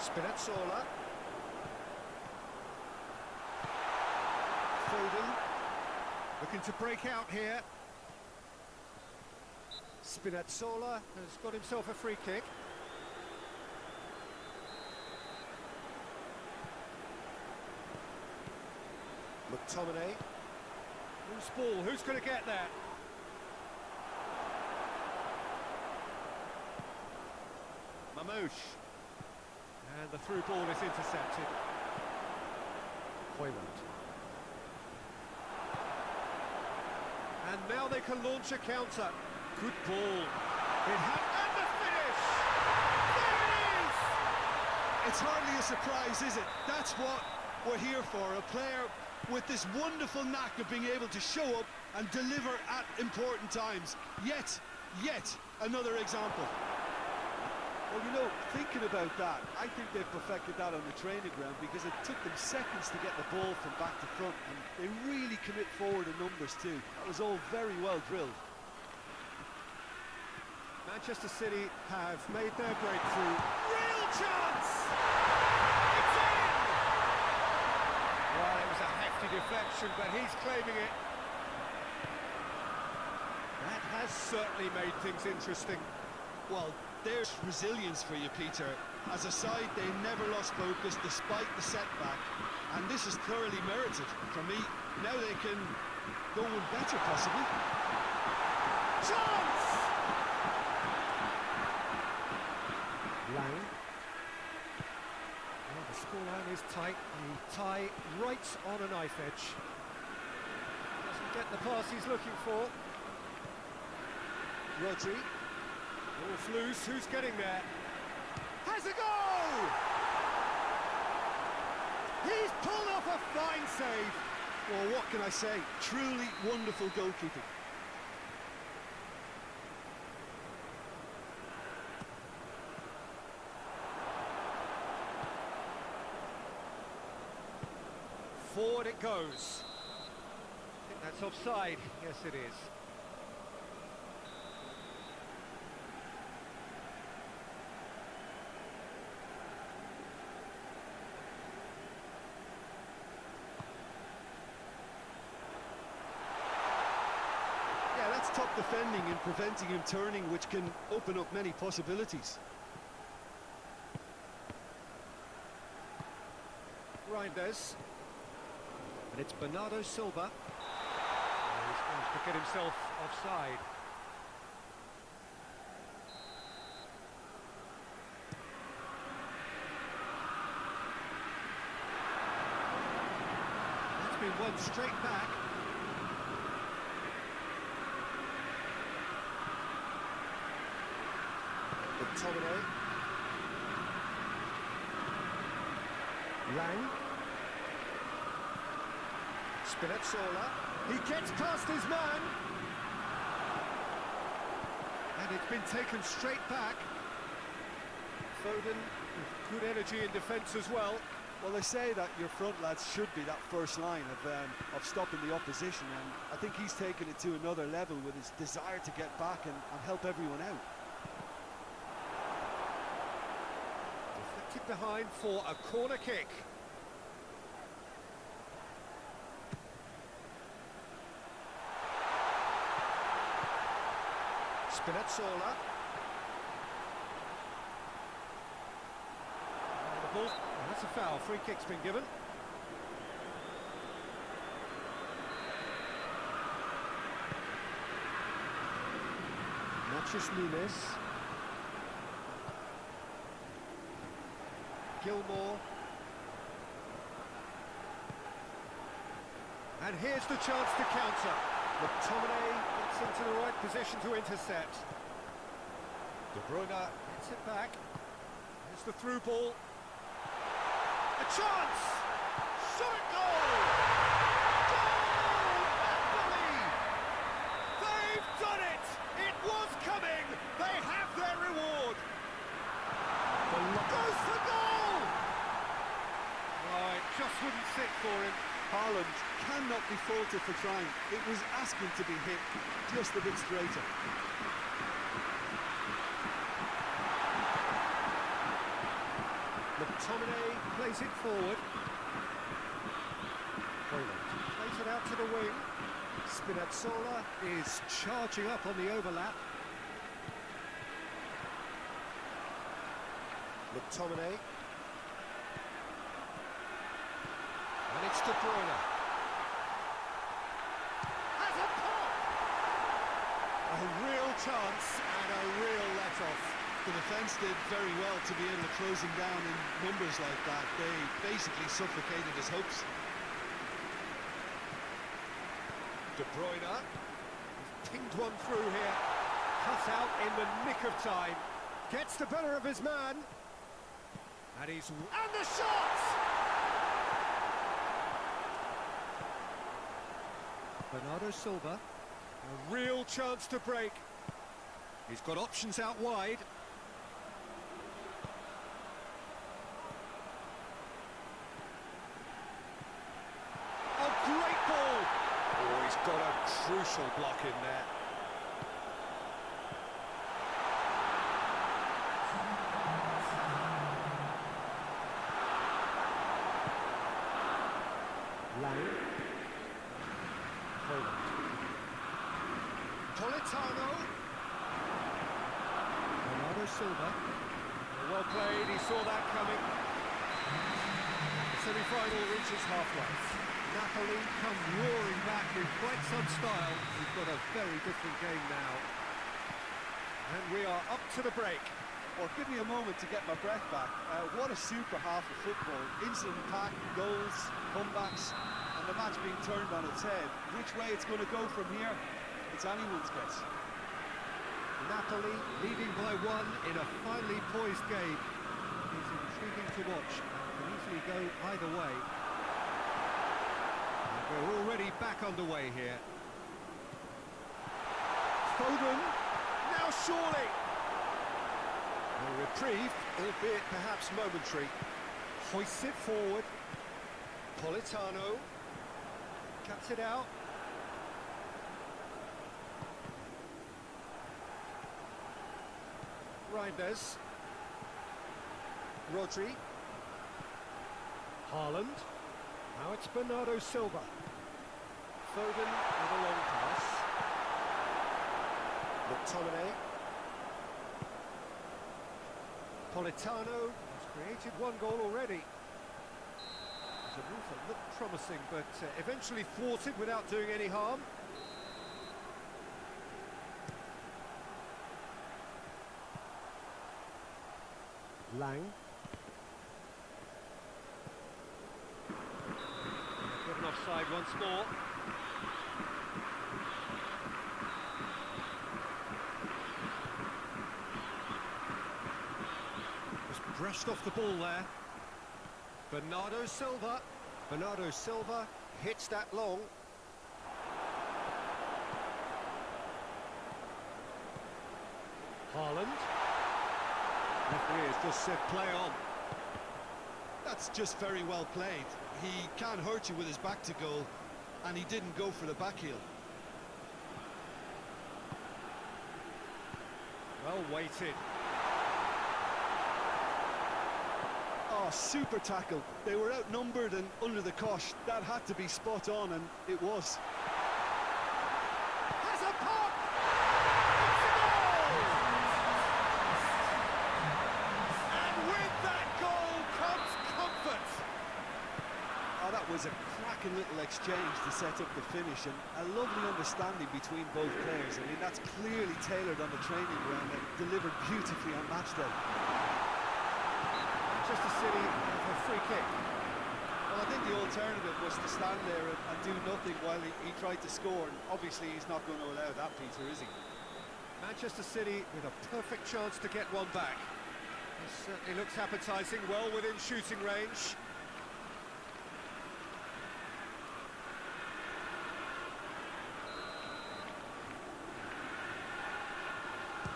Spinazzola. Foden. Looking to break out here. Spinazzola has got himself a free kick. McTominay. Loose ball, who's going to get there? Mamouche. And the through ball is intercepted. Hoyland. And now they can launch a counter. Good ball. And the finish! There it is! It's hardly a surprise, is it? That's what we're here for. A player with this wonderful knack of being able to show up and deliver at important times. Yet another example. Well, you know, thinking about that, I think they've perfected that on the training ground because it took them seconds to get the ball from back to front, and they really commit forward in numbers too. That was all very well drilled. Manchester City have made their breakthrough. Real chance! It's in! Well, it was a hefty deflection, but he's claiming it. That has certainly made things interesting. Well, there's resilience for you, Peter. As a side, they never lost focus despite the setback, and this is thoroughly merited. For me, now they can go one better, possibly. Chance! Lang. Well, the scoreline is tight. The tie right on a knife edge. Doesn't get the pass he's looking for. Rodri. Ball's loose, who's getting there? Has a goal! He's pulled off a fine save. Well, what can I say? Truly wonderful goalkeeping. Forward it goes. I think that's offside. Yes, it is. Top defending and preventing him turning, which can open up many possibilities. Reinders. And it's Bernardo Silva. He's managed to get himself offside. That's been won straight back. McTominay. Lang. Spinazzola. He gets past his man. And it's been taken straight back. Foden with good energy in defence as well. Well, they say that your front lads should be that first line of stopping the opposition, and I think he's taken it to another level with his desire to get back and help everyone out. Deflected behind for a corner kick. Spinazzola. The ball, and that's a foul. Free kick's been given. Nachos Nunes. Gilmore. And here's the chance to counter. McTominay gets into the right position to intercept. De Bruyne gets it back. Here's the through ball. A chance! Shot at goal! Goal! Napoli! They've done it! It was coming! They have their reward! Goes for goal! Oh, it just wouldn't sit for him. Haaland cannot be faulted for trying. It was asking to be hit just a bit straighter. McTominay plays it forward. Hoyland plays it out to the wing. Spinazzola is charging up on the overlap. McTominay. And it's De Bruyne. Has a pop! A real chance and a real let-off. The defence did very well to be able to close him down in numbers like that. They basically suffocated his hopes. De Bruyne. He's pinged one through here. Cut out in the nick of time. Gets the better of his man. And he's... And the shot! Bernardo Silva. A real chance to break. He's got options out wide. A great ball! Oh, he's got a crucial block in there. Lang. Hoyland. Politano. Bernardo Silva. Well played, he saw that coming. The semi-final reaches halfway. Napoli come roaring back in quite some style. We've got a very different game now. And we are up to the break. Well, give me a moment to get my breath back. What a super half of football. Incident-packed, goals, comebacks, and the match being turned on its head. Which way it's going to go from here, it's anyone's guess. Napoli leading by one in a finely poised game. It is intriguing to watch and can easily go either way. And we're already back underway here. Foden, now surely! A reprieve, albeit perhaps momentary. Hoists it forward. Politano cuts it out. Reinders. Rodri. Haaland. Now it's Bernardo Silva. Foden with a long pass. McTominay. Politano has created one goal already. There's a move that looked promising, but eventually thwarted without doing any harm. Lang. Given offside once more. brushed off the ball there. Bernardo Silva. Bernardo Silva hits that long. Haaland. Referee has just said play on. That's just very well played. He can't hurt you with his back to goal, and he didn't go for the back heel. Well weighted. Oh, super tackle. They were outnumbered and under the cosh. That had to be spot on, and it was. Has a pop! And with that goal comes comfort. Oh, that was a cracking little exchange to set up the finish, and a lovely understanding between both players. I mean, that's clearly tailored on the training ground and delivered beautifully on match day. Manchester City have a free kick. Well, I think the alternative was to stand there and do nothing while he tried to score, and obviously he's not going to allow that, Peter, is he? Manchester City with a perfect chance to get one back. It certainly looks appetising, well within shooting range.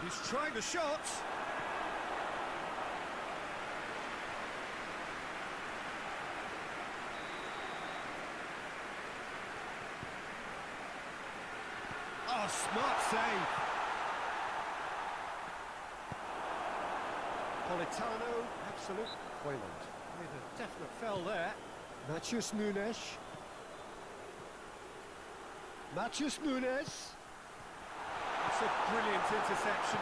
He's trying the shot. Oh, smart save. Politano, absolute. Hoyland with a definite foul there. Matheus Nunes. Matheus Nunes. It's a brilliant interception.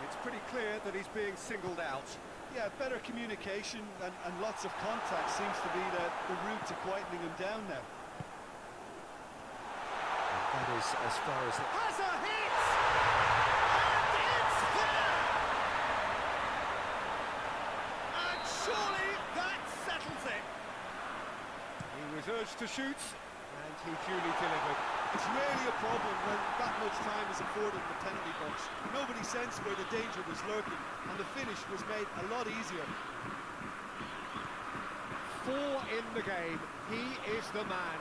It's pretty clear that he's being singled out. Yeah, better communication and lots of contact seems to be the route to quietening him down now. That is as far as it has a hit! And it's there! And surely that settles it. He was urged to shoot, and he duly delivered. It's rarely a problem when that much time is afforded in the penalty box. Nobody sensed where the danger was lurking, and the finish was made a lot easier. 4 in the game. He is the man.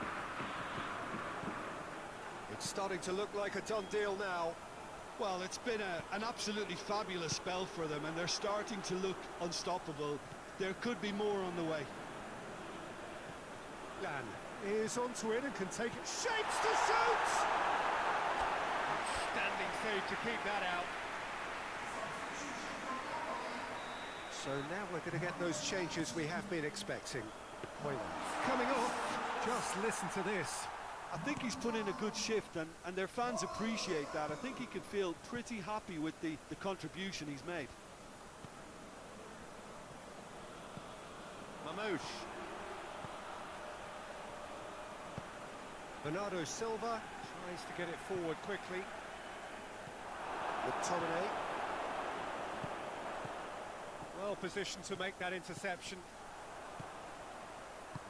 It's starting to look like a done deal now. Well, it's been an absolutely fabulous spell for them, and they're starting to look unstoppable. There could be more on the way. Lan is onto it and can take it. Shapes to shoot! Standing save to keep that out. So now we're going to get those changes we have been expecting. Hoyland coming off. Just listen to this. I think he's put in a good shift, and their fans appreciate that. I think he can feel pretty happy with the contribution he's made. Mamouche. Bernardo Silva tries to get it forward quickly. McTominay. Well positioned to make that interception.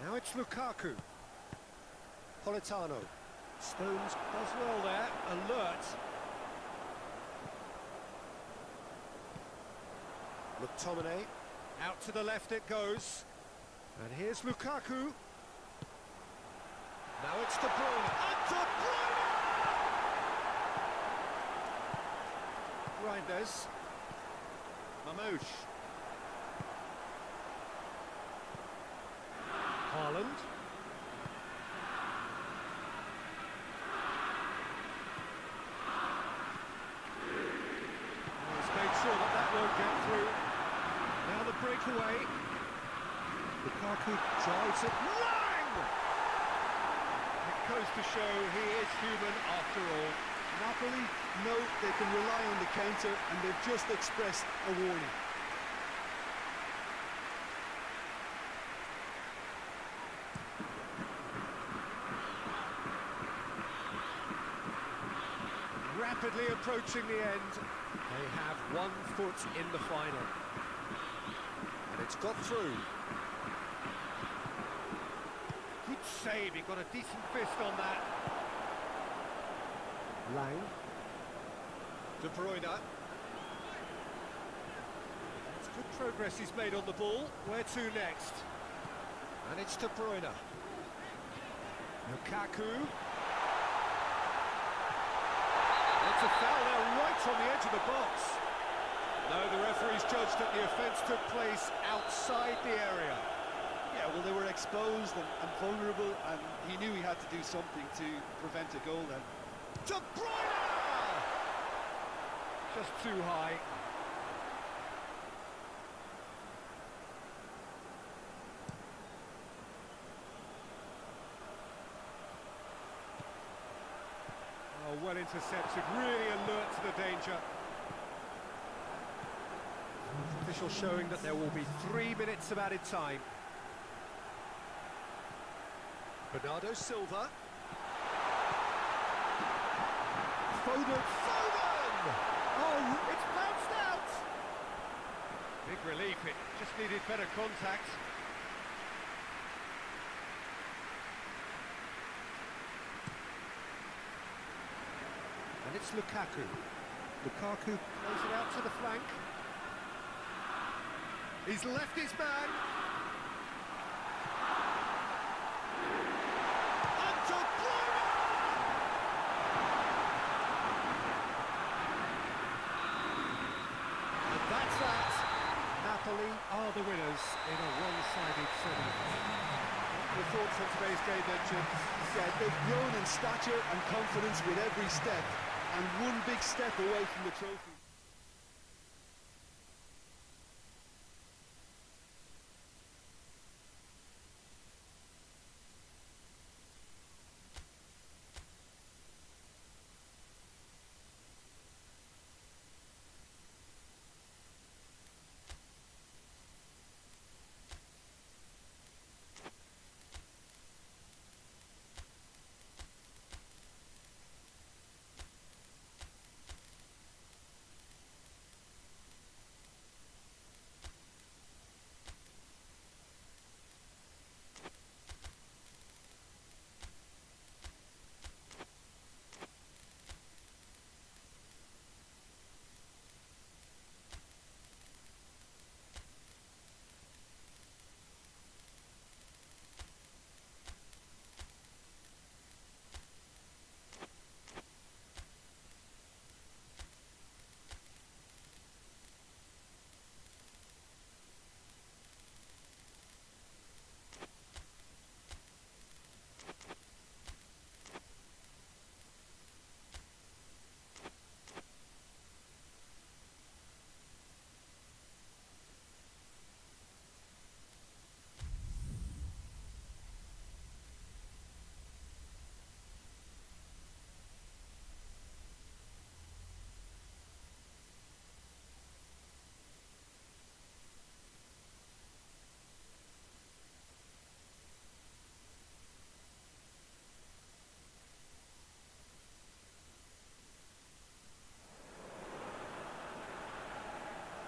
Now it's Lukaku. Politano. Stones does well there. Alert. McTominay. Out to the left it goes. And here's Lukaku. Now it's De Bruyne. And De Bruyne! Reinders. Mamouche. Haaland. He's made sure that won't get through. Now the breakaway. Lukaku drives it. Lang! It goes to show he is human after all. Napoli know they can rely on the counter, and they've just expressed a warning. Rapidly approaching the end. They have 1 foot in the final. And it's got through. Good save, he got a decent fist on that. Lang. De Bruyne. That's Good progress he's made on the ball. Where to next? And it's De Bruyne. Lukaku. It's a foul there right on the edge of the box. No, the referee's judged that the offence took place outside the area. Yeah, well, they were exposed and vulnerable, and he knew he had to do something to prevent a goal then. De Bruyne! Just too high. Oh, well intercepted, really alert to the danger. Official showing that there will be 3 minutes of added time. Bernardo Silva. Foden! Oh, it's bounced out! Big relief, it just needed better contact. And it's Lukaku. Lukaku plays it out to the flank. He's left his man. And De Bruyne! And that's that. Napoli are the winners in a one-sided semi-final. Your thoughts on today's game then, Jim? Yeah, they've grown in stature and confidence with every step, and one big step away from the trophy.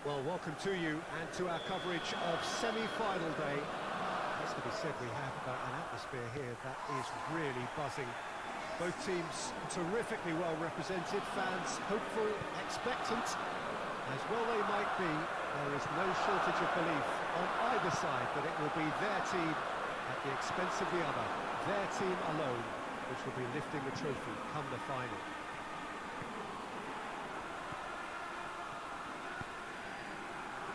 Well, welcome to you and to our coverage of semi-final day. Has to be said, we have an atmosphere here that is really buzzing. Both teams terrifically well represented, fans hopeful, expectant. As well they might be, there is no shortage of belief on either side that it will be their team at the expense of the other, their team alone, which will be lifting the trophy come the final.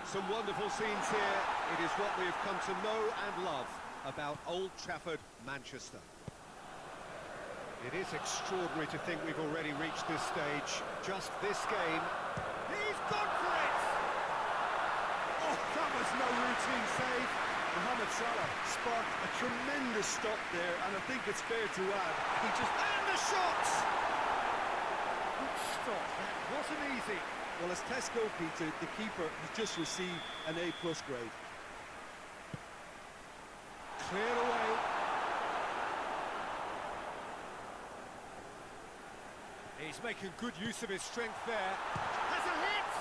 Some wonderful scenes here. It is what we have come to know and love about Old Trafford, Manchester. It is extraordinary to think we've already reached this stage. Just this game. He's gone for it! Oh, that was no routine save. Mohamed Salah sparked a tremendous stop there, and I think it's fair to add, he just... And the shots! Good stop. That wasn't easy. Well, as Tesco, Peter, the keeper, has just received an A+ grade. Cleared away. He's making good use of his strength there. Has a hit!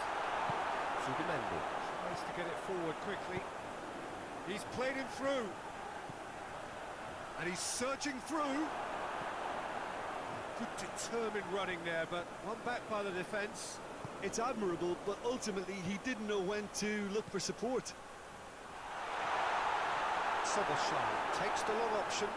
Zubimendi. Tries to get it forward quickly. He's played him through. And he's surging through. Good determined running there, but one back by the defence. It's admirable, but ultimately he didn't know when to look for support. Soboslai takes the long option.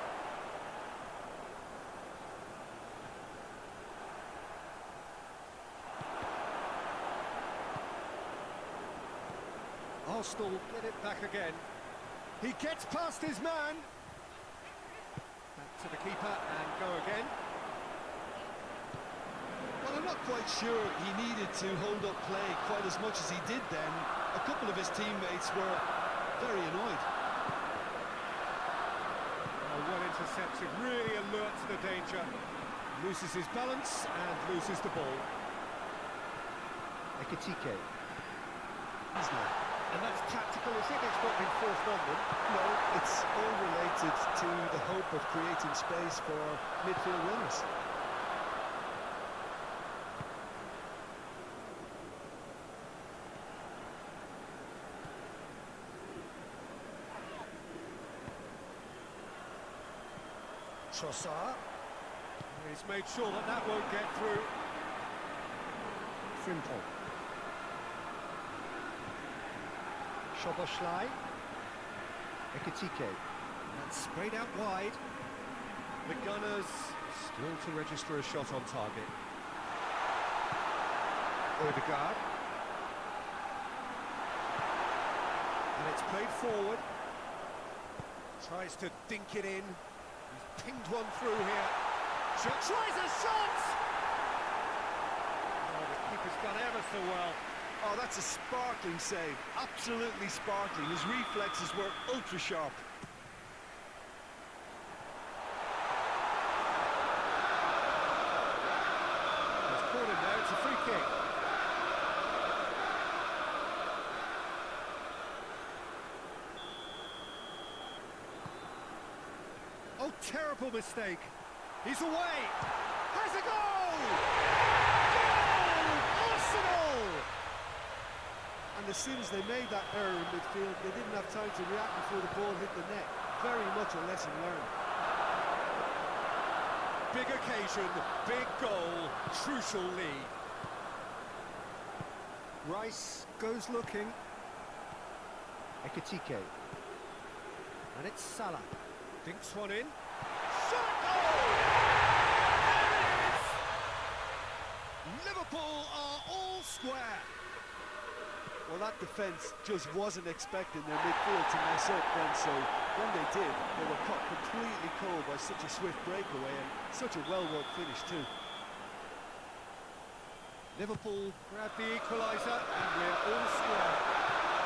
Arsenal get it back again. He gets past his man. Back to the keeper and go again. Well, I'm not quite sure he needed to hold up play quite as much as he did then. A couple of his teammates were very annoyed. Oh, well intercepted, really alert to the danger. Loses his balance and loses the ball. Ekitike. And that's tactical, is it? It's not been forced on them. No, it's all related to the hope of creating space for midfield runners. Trossard. He's made sure that that won't get through. Frimpong. Soboslai. Ekitike. That's sprayed out wide. The Gunners still to register a shot on target. Odegaard. And it's played forward. Tries to dink it in. He's pinged one through here. Tries a shot! Oh, the keeper's done ever so well. Oh, that's a sparkling save. Absolutely sparkling. His reflexes were ultra sharp. He's caught him there, it's a free kick. Oh, terrible mistake. He's away. Has a goal! Goal! Arsenal! And as soon as they made that error in midfield, they didn't have time to react before the ball hit the net. Very much a lesson learned. Big occasion, big goal, crucial lead. Rice goes looking. Ekitike. And it's Salah. Dinks one in. Shot! Goal! There it is! Liverpool are all square. Well, that defence just wasn't expecting their midfield to mess up then, so when they did, they were caught completely cold by such a swift breakaway and such a well-worked finish too. Liverpool grab the equaliser and we're all square.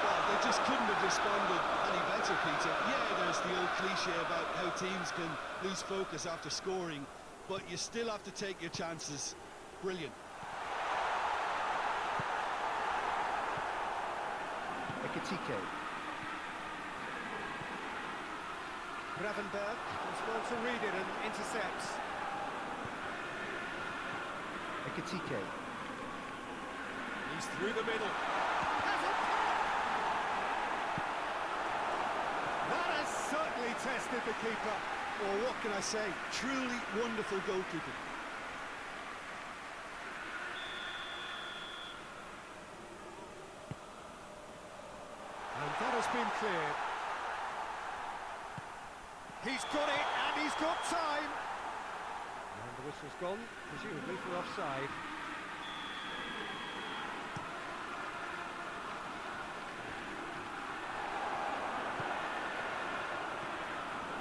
Well, they just couldn't have responded any better, Peter. Yeah, there's the old cliche about how teams can lose focus after scoring, but you still have to take your chances. Brilliant. Ekitike. Gravenberg is well to read it and intercepts. Ekitike. He's through the middle. Has a pop! That has certainly tested the keeper. Well, what can I say? Truly wonderful goalkeeping. And that has been cleared. He's got it, and he's got time. And the whistle's gone, presumably for offside.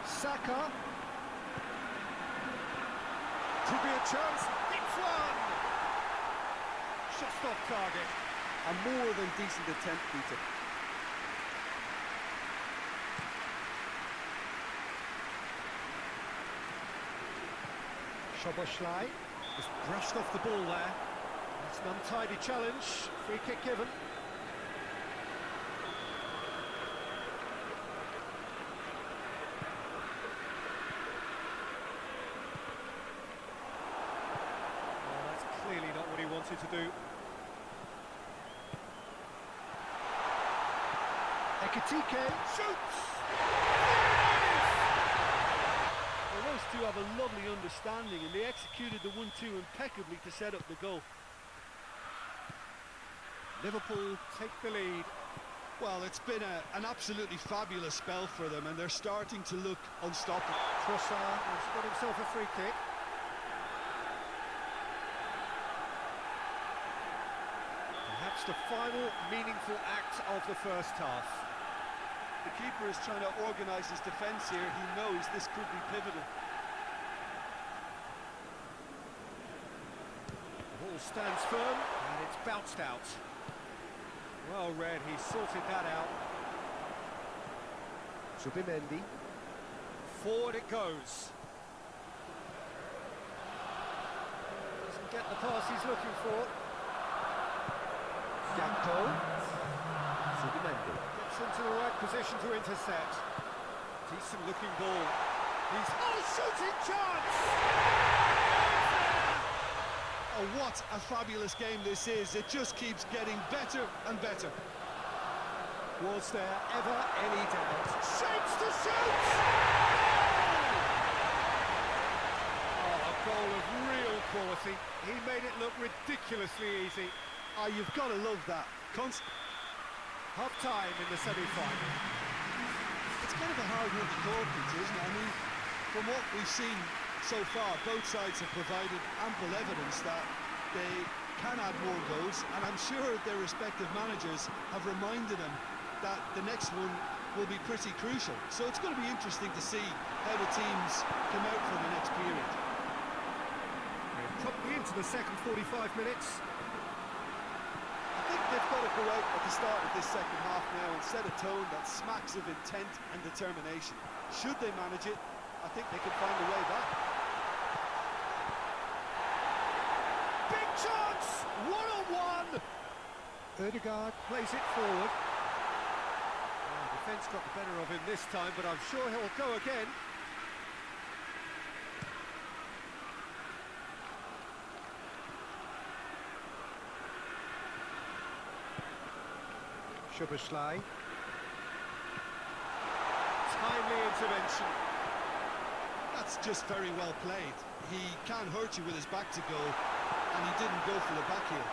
Saka. Could be a chance. It's one! Just off target. A more than decent attempt, Peter. Soboslai just brushed off the ball there. That's an untidy challenge. Free kick given. Oh, that's clearly not what he wanted to do. Ekitike shoots! Well, those two have a lovely understanding and they executed the 1-2 impeccably to set up the goal. Liverpool take the lead. Well, it's been an absolutely fabulous spell for them, and they're starting to look unstoppable. Trossard has got himself a free kick. Perhaps the final meaningful act of the first half. The keeper is trying to organise his defence here. He knows this could be pivotal. The ball stands firm, and it's bounced out. Well read, he sorted that out. Zubimendi. Forward it goes. Doesn't get the pass he's looking for. Gakpo. Zubimendi. Gets into the right position to intercept. Decent looking ball. He's... Oh, shooting chance! Oh, what a fabulous game this is. It just keeps getting better and better. Was there ever any doubt? Shapes to shoot! Oh, a goal of real quality. He made it look ridiculously easy. Ah, you've got to love that. Half-time in the semi-final. It's kind of a hard one to call, Peter, isn't it? I mean, from what we've seen so far, both sides have provided ample evidence that they can add more goals, and I'm sure their respective managers have reminded them that the next one will be pretty crucial. So it's going to be interesting to see how the teams come out for the next period. We're probably into the second 45 minutes. I think they've got to go out at the start of this second half now and set a tone that smacks of intent and determination. Should they manage it, I think they can find a way back. Big chance! One-on-one! Ødegaard plays it forward. Oh, defence got the better of him this time, but I'm sure he'll go again. Szoboszlai. Timely intervention. That's just very well played. He can't hurt you with his back to goal, and he didn't go for the back heel.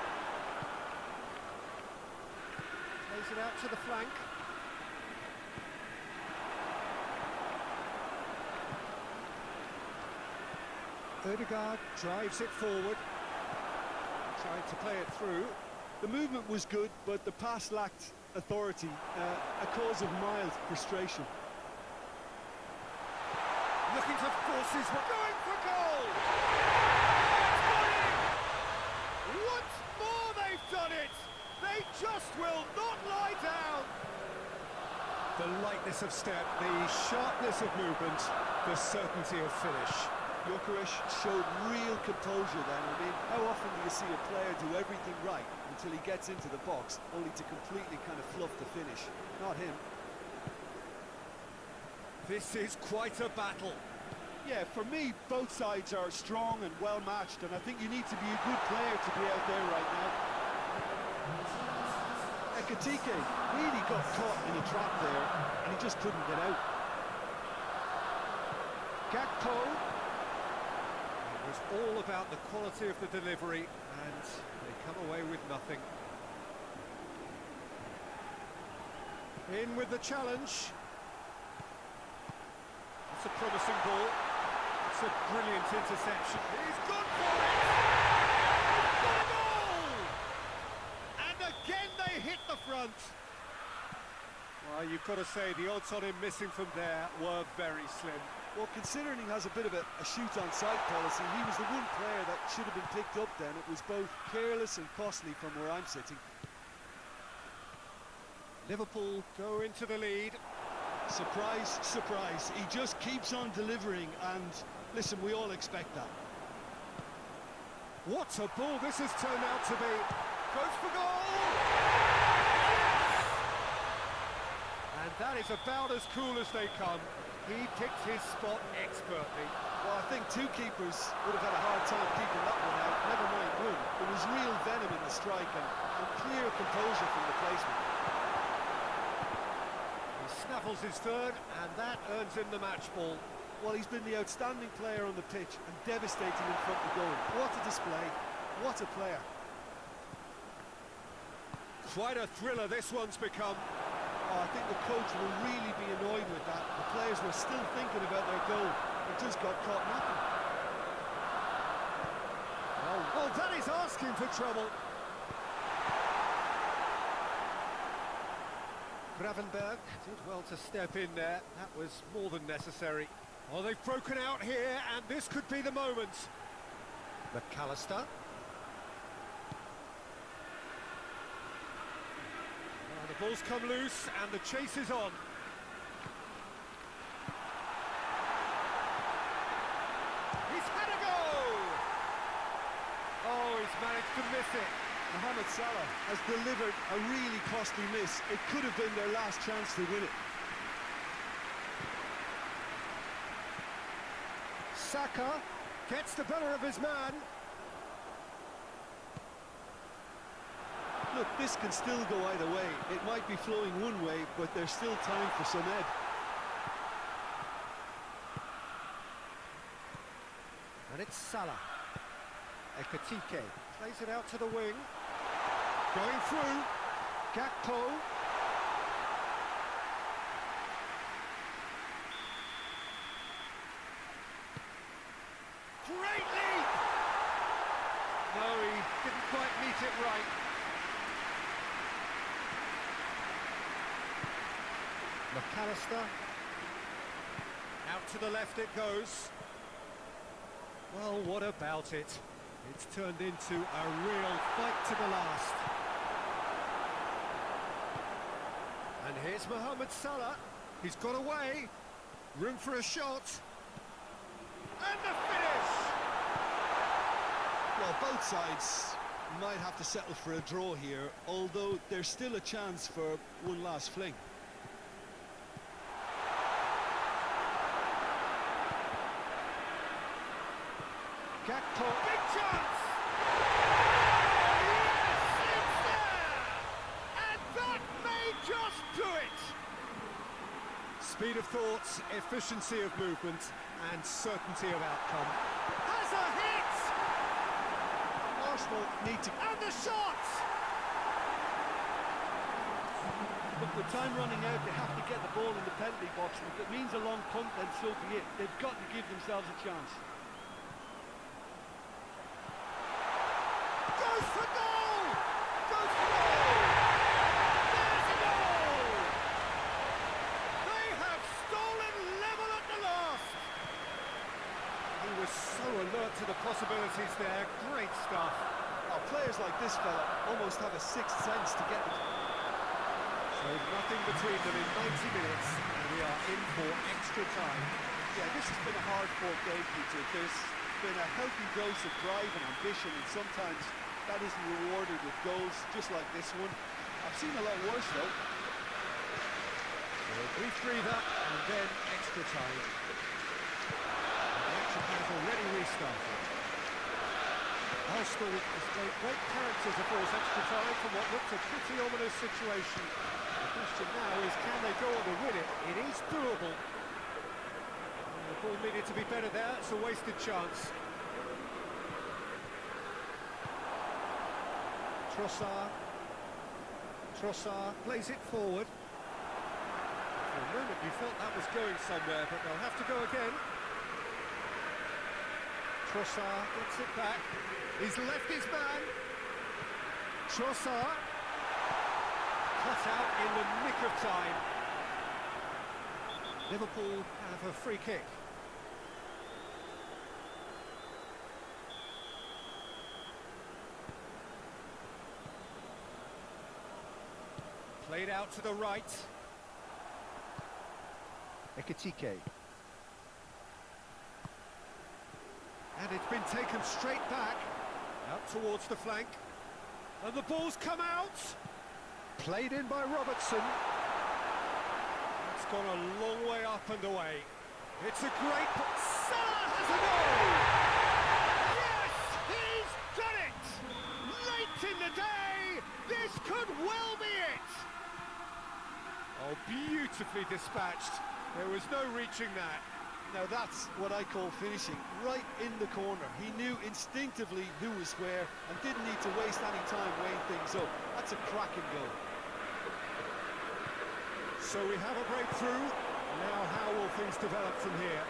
Plays it out to the flank. Ødegaard drives it forward. Trying to play it through. The movement was good, but the pass lacked authority, a cause of mild frustration. Looking to force his way. Going for goal! Once more they've done it! They just will not lie down! The lightness of step, the sharpness of movement, the certainty of finish. Gyökeres showed real composure then. I mean, how often do you see a player do everything right until he gets into the box, only to completely kind of fluff the finish? Not him. This is quite a battle. Yeah, for me, both sides are strong and well matched, and I think you need to be a good player to be out there right now. Ekitike really got caught in a trap there, and he just couldn't get out. Gakpo. It was all about the quality of the delivery, and they come away with nothing. In with the challenge. It's a promising ball. It's a brilliant interception. He's gone for it! He's got a goal! And again they hit the front. Well, you've got to say the odds on him missing from there were very slim. Well, considering he has a bit of a shoot-on-sight policy, he was the one player that should have been picked up then. It was both careless and costly from where I'm sitting. Liverpool go into the lead. Surprise, surprise. He just keeps on delivering, and listen, we all expect that. What a ball this has turned out to be. Goes for goal! And that is about as cool as they come. He picked his spot expertly. Well, I think two keepers would have had a hard time keeping that one out, never mind one. There was real venom in the strike and clear composure from the placement. He snaffles his third, and that earns him the match ball. Well, he's been the outstanding player on the pitch and devastating in front of goal. What a display, what a player. Quite a thriller this one's become. Oh, I think the coach will really be annoyed with that. The players were still thinking about their goal. It just got caught napping. Oh, that is asking for trouble. Gravenberg did well to step in there. That was more than necessary. Oh, they've broken out here, and this could be the moment. McAllister. Oh, the ball's come loose, and the chase is on. He's had a go! Oh, he's managed to miss it. Mohamed Salah has delivered a really costly miss. It could have been their last chance to win it. Saka gets the better of his man. Look, this can still go either way. It might be flowing one way, but there's still time for some ebb. And it's Salah. Ekatike plays it out to the wing. Going through. Gakpo. Great lead! No, he didn't quite meet it right. McAllister. Out to the left it goes. Well, what about it? It's turned into a real fight to the last. And here's Mohamed Salah. He's got away. Room for a shot. And the finish! Well, both sides might have to settle for a draw here, although there's still a chance for one last fling. Gakpo, big chance! Yes, it's there! And that may just do it! Speed of thought, efficiency of movement, and certainty of outcome. Has a hit! Arsenal need to... And the shot! Look, with time running out, they have to get the ball in the penalty box. If it means a long punt, then so be it. They've got to give themselves a chance. Goes for goal! Goes for goal! There's a goal! They have stolen level at the last! He was so alert to the possibilities there. Great stuff. Oh, players like this fella almost have a sixth sense to get the... So nothing between them in 90 minutes, and we are in for extra time. Yeah, this has been a hard-fought game, Peter. There's been a healthy dose of drive and ambition, and sometimes that isn't rewarded with goals, just like this one. I've seen a lot worse, though. So a brief breather, and then extra time. And the action has already restarted. Arsenal displayed great character to force extra time from what looked a pretty ominous situation. The question now is, can they go on to win it? It is doable. The ball needed to be better there, it's a wasted chance. Trossard plays it forward. For a moment you felt that was going somewhere, but they'll have to go again. Trossard gets it back. He's left his man. Trossard cut out in the nick of time. Liverpool have a free kick. Played out to the right. Ekatike. And it's been taken straight back. Out towards the flank. And the ball's come out. Played in by Robertson. It's gone a long way up and away. It's a great... Salah has a goal! Yes, he's done it! Late in the day, this could well be it! Oh, beautifully dispatched. There was no reaching that. Now that's what I call finishing, right in the corner. He knew instinctively who was where and didn't need to waste any time weighing things up. That's a cracking goal. So we have a breakthrough. Now how will things develop from here?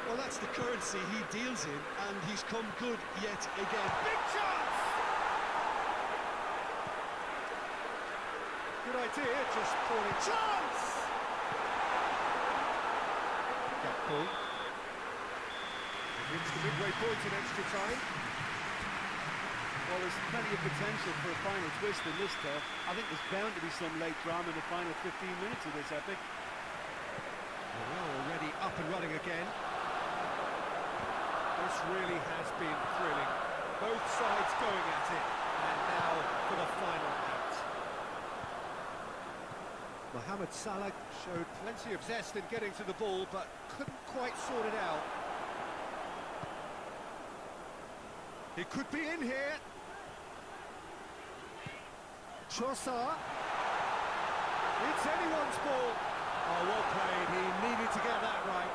Well, that's the currency he deals in, and he's come good yet again. Big chance! Good idea, just poorly. Chance! Gakpo. Reached the midway point in extra time. Well, there's plenty of potential for a final twist in this turf. I think there's bound to be some late drama in the final 15 minutes of this epic. Well, we're already up and running again. This really has been thrilling. Both sides going at it. And now for the final act. Mohamed Salah showed plenty of zest in getting to the ball, but couldn't quite sort it out. He could be in here. Trossard. It's anyone's ball. Oh, well played. He needed to get that right.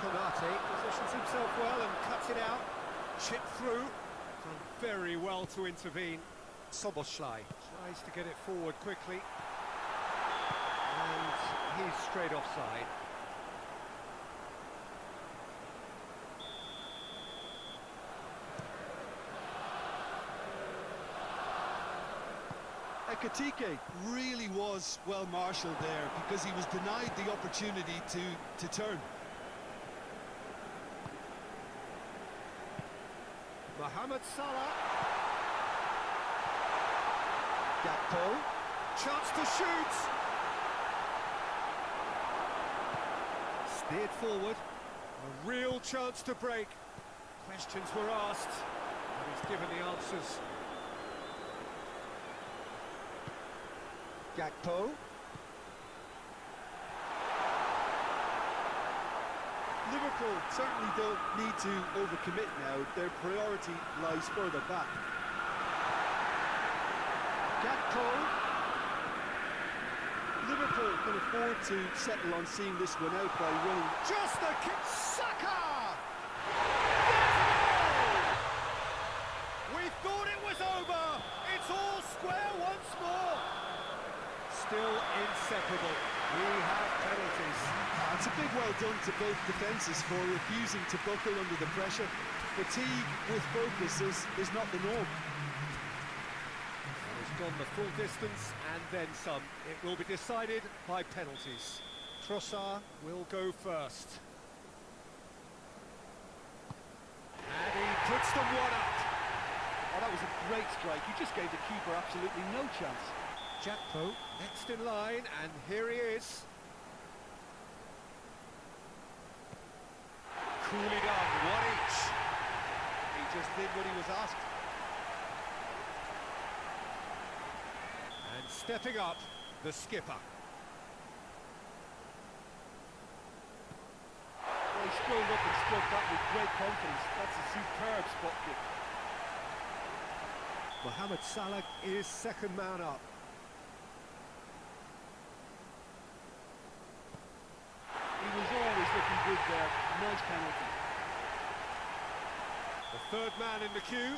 Konate positions himself well and cuts it out. Chip through. Done very well to intervene. Soboslai tries to get it forward quickly. And he's straight offside. Ekitike really was well marshalled there because he was denied the opportunity to turn. Mohamed Salah. Gakpo. Chance to shoot. Steered forward. A real chance to break. Questions were asked, and he's given the answers. Gakpo. Liverpool certainly don't need to overcommit now. Their priority lies further back. Gakpo. Liverpool can afford to settle on seeing this one out by winning. Just the kick. Saka! We thought it was over. It's all square once more. Still inseparable. We have penalties. It's a big well done to both defences for refusing to buckle under the pressure. Fatigue with focus is not the norm. He's gone the full distance and then some. It will be decided by penalties. Trossard will go first. And he puts them one up. Oh, that was a great strike. He just gave the keeper absolutely no chance. Gakpo next in line, and here he is. Coolly done, one each. He just did what he was asked. And stepping up, the skipper. Well, he strolled up and struck that with great confidence. That's a superb spot kick. Mohamed Salah is second man up. He was always looking good there. Nice penalty. The third man in the queue.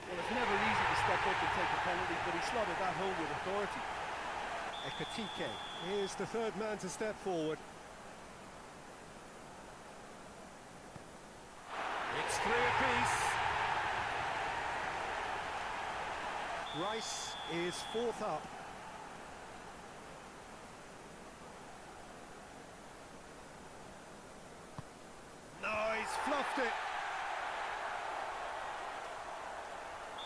Well, it's never easy to step up and take a penalty, but he slotted that home with authority. Ekitike is the third man to step forward. It's three apiece. Rice is fourth up. No, he's fluffed it.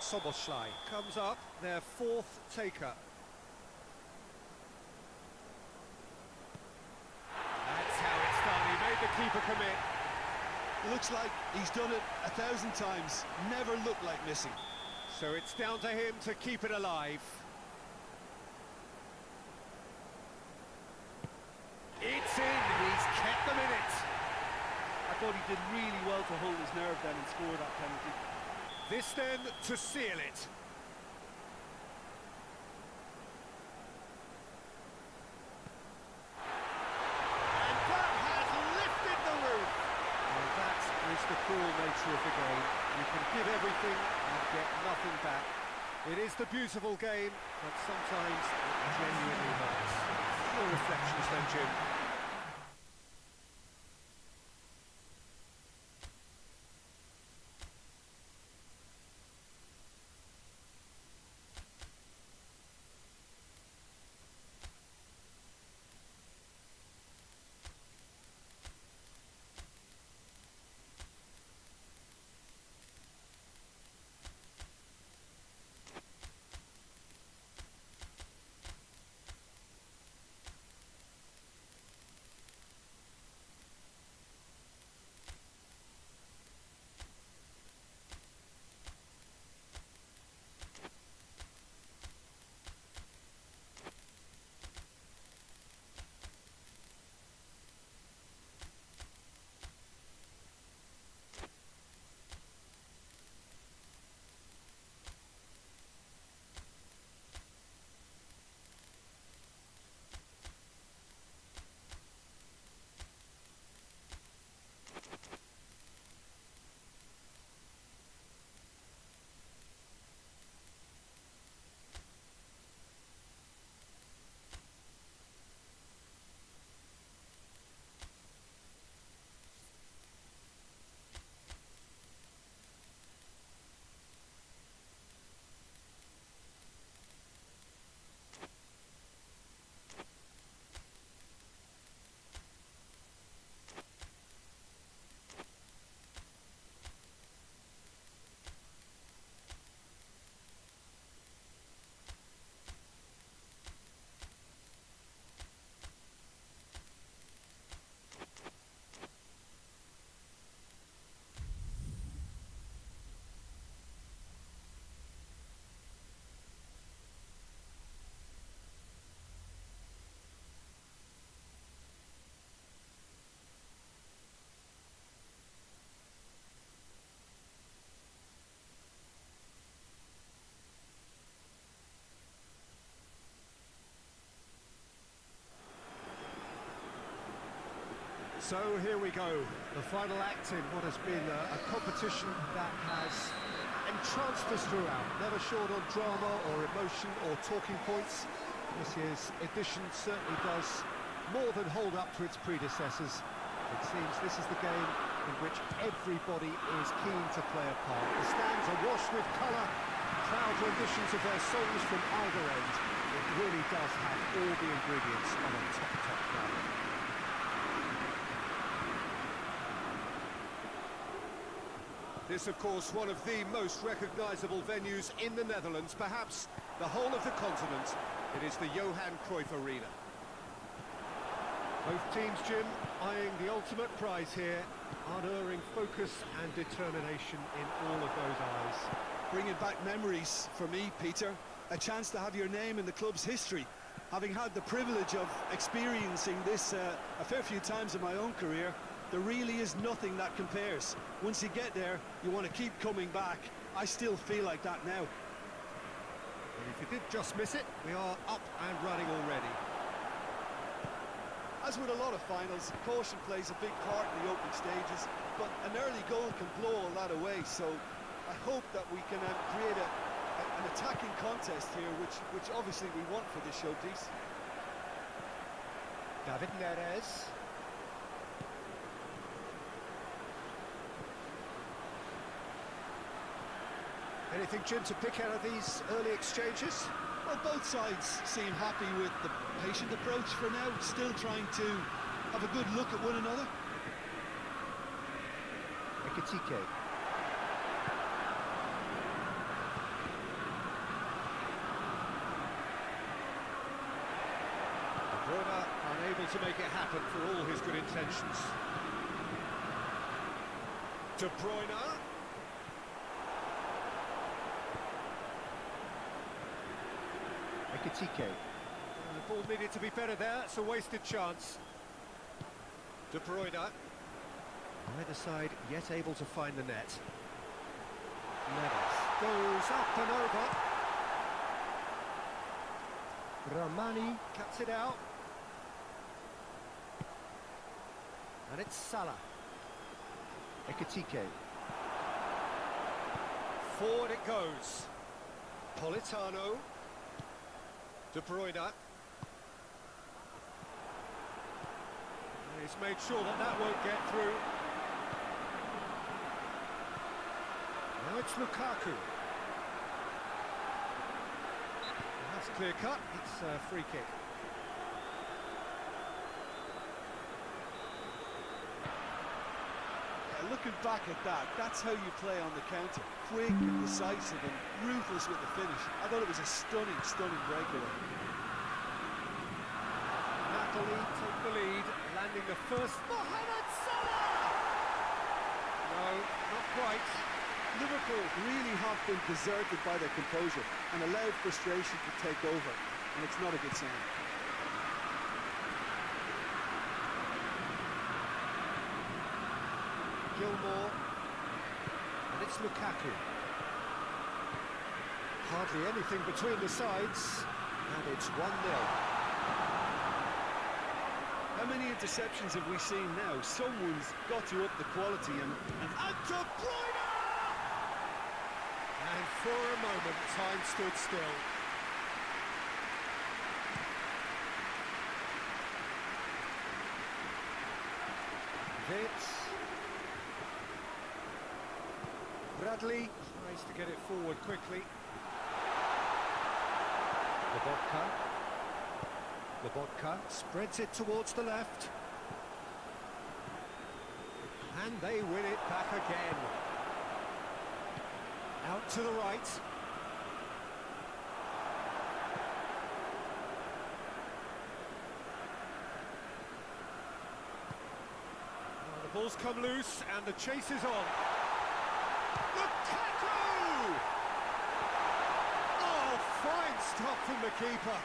Soboslai comes up, their fourth taker. That's how it's done. He made the keeper commit. Looks like he's done it 1,000 times. Never looked like missing. So it's down to him to keep it alive. It's in, he's kept them in it. I thought he did really well to hold his nerve then and score that penalty. This then to seal it. cruel nature of the game. You can give everything and get nothing back. It is the beautiful game, but sometimes it genuinely hurts. Your reflections then, Jim? So here we go, the final act in what has been a competition that has entranced us throughout, never short on drama or emotion or talking points. This year's edition certainly does more than hold up to its predecessors. It seems this is the game in which everybody is keen to play a part. The stands are washed with colour, proud renditions of their songs from either end. It really does have all the ingredients on a top game. This, of course, one of the most recognisable venues in the Netherlands, perhaps the whole of the continent. It is the Johan Cruyff Arena. Both teams, Jim, eyeing the ultimate prize here, unerring focus and determination in all of those eyes. Bringing back memories for me, Peter. A chance to have your name in the club's history. Having had the privilege of experiencing this a fair few times in my own career, there really is nothing that compares. Once you get there, you want to keep coming back. I still feel like that now. And if you did just miss it, we are up and running already. As with a lot of finals, caution plays a big part in the opening stages, but an early goal can blow all that away, so I hope that we can create an attacking contest here, which obviously we want for this showpiece. David Neres. Anything, Jim, to pick out of these early exchanges? Well, both sides seem happy with the patient approach for now, still trying to have a good look at one another. Ekitike. Bruna unable to make it happen for all his good intentions. De Bruyne. Ekitike. The ball needed to be better there, it's a wasted chance. De Bruyne. Neither side yet able to find the net. Neves goes up and over. Ramani cuts it out. And it's Salah. Ekitike. Forward it goes. Politano. De Bruyne. He's made sure that that won't get through. Now it's Lukaku. That's clear cut. It's a free kick. Looking back at that, that's how you play on the counter. Quick and decisive and ruthless with the finish. I thought it was a stunning, stunning breakaway. Napoli take the lead, landing the first. Mohamed Salah! No, not quite. Liverpool really have been deserted by their composure and allowed frustration to take over, and it's not a good sign. Gilmore, and it's Lukaku. Hardly anything between the sides, and it's 1-0. How many interceptions have we seen now? Someone's got to up the quality and De Bruyne! And for a moment, time stood still. Vitz. Bradley tries to get it forward quickly. Lobotka spreads it towards the left. And they win it back again. Out to the right. Well, the ball's come loose and the chase is on. Lukaku! Oh, fine stop from the keeper.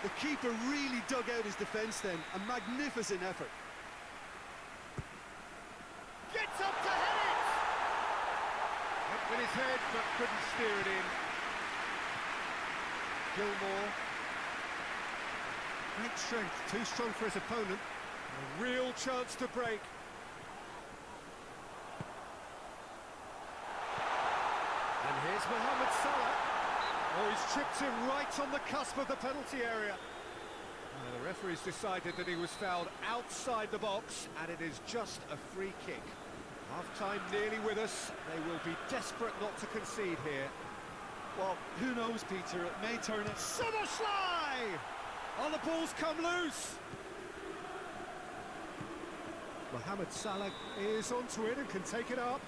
The keeper really dug out his defence then. A magnificent effort. Gets up to head it! Hit with his head, but couldn't steer it in. Gilmore. Great strength, too strong for his opponent. A real chance to break. And here's Mohamed Salah. Oh, he's tripped him right on the cusp of the penalty area. The referee's decided that he was fouled outside the box, and it is just a free kick. Half-time nearly with us. They will be desperate not to concede here. Well, who knows, Peter? It may turn it. Szoboszlai! Oh, the ball's come loose. Mohamed Salah is onto it and can take it up.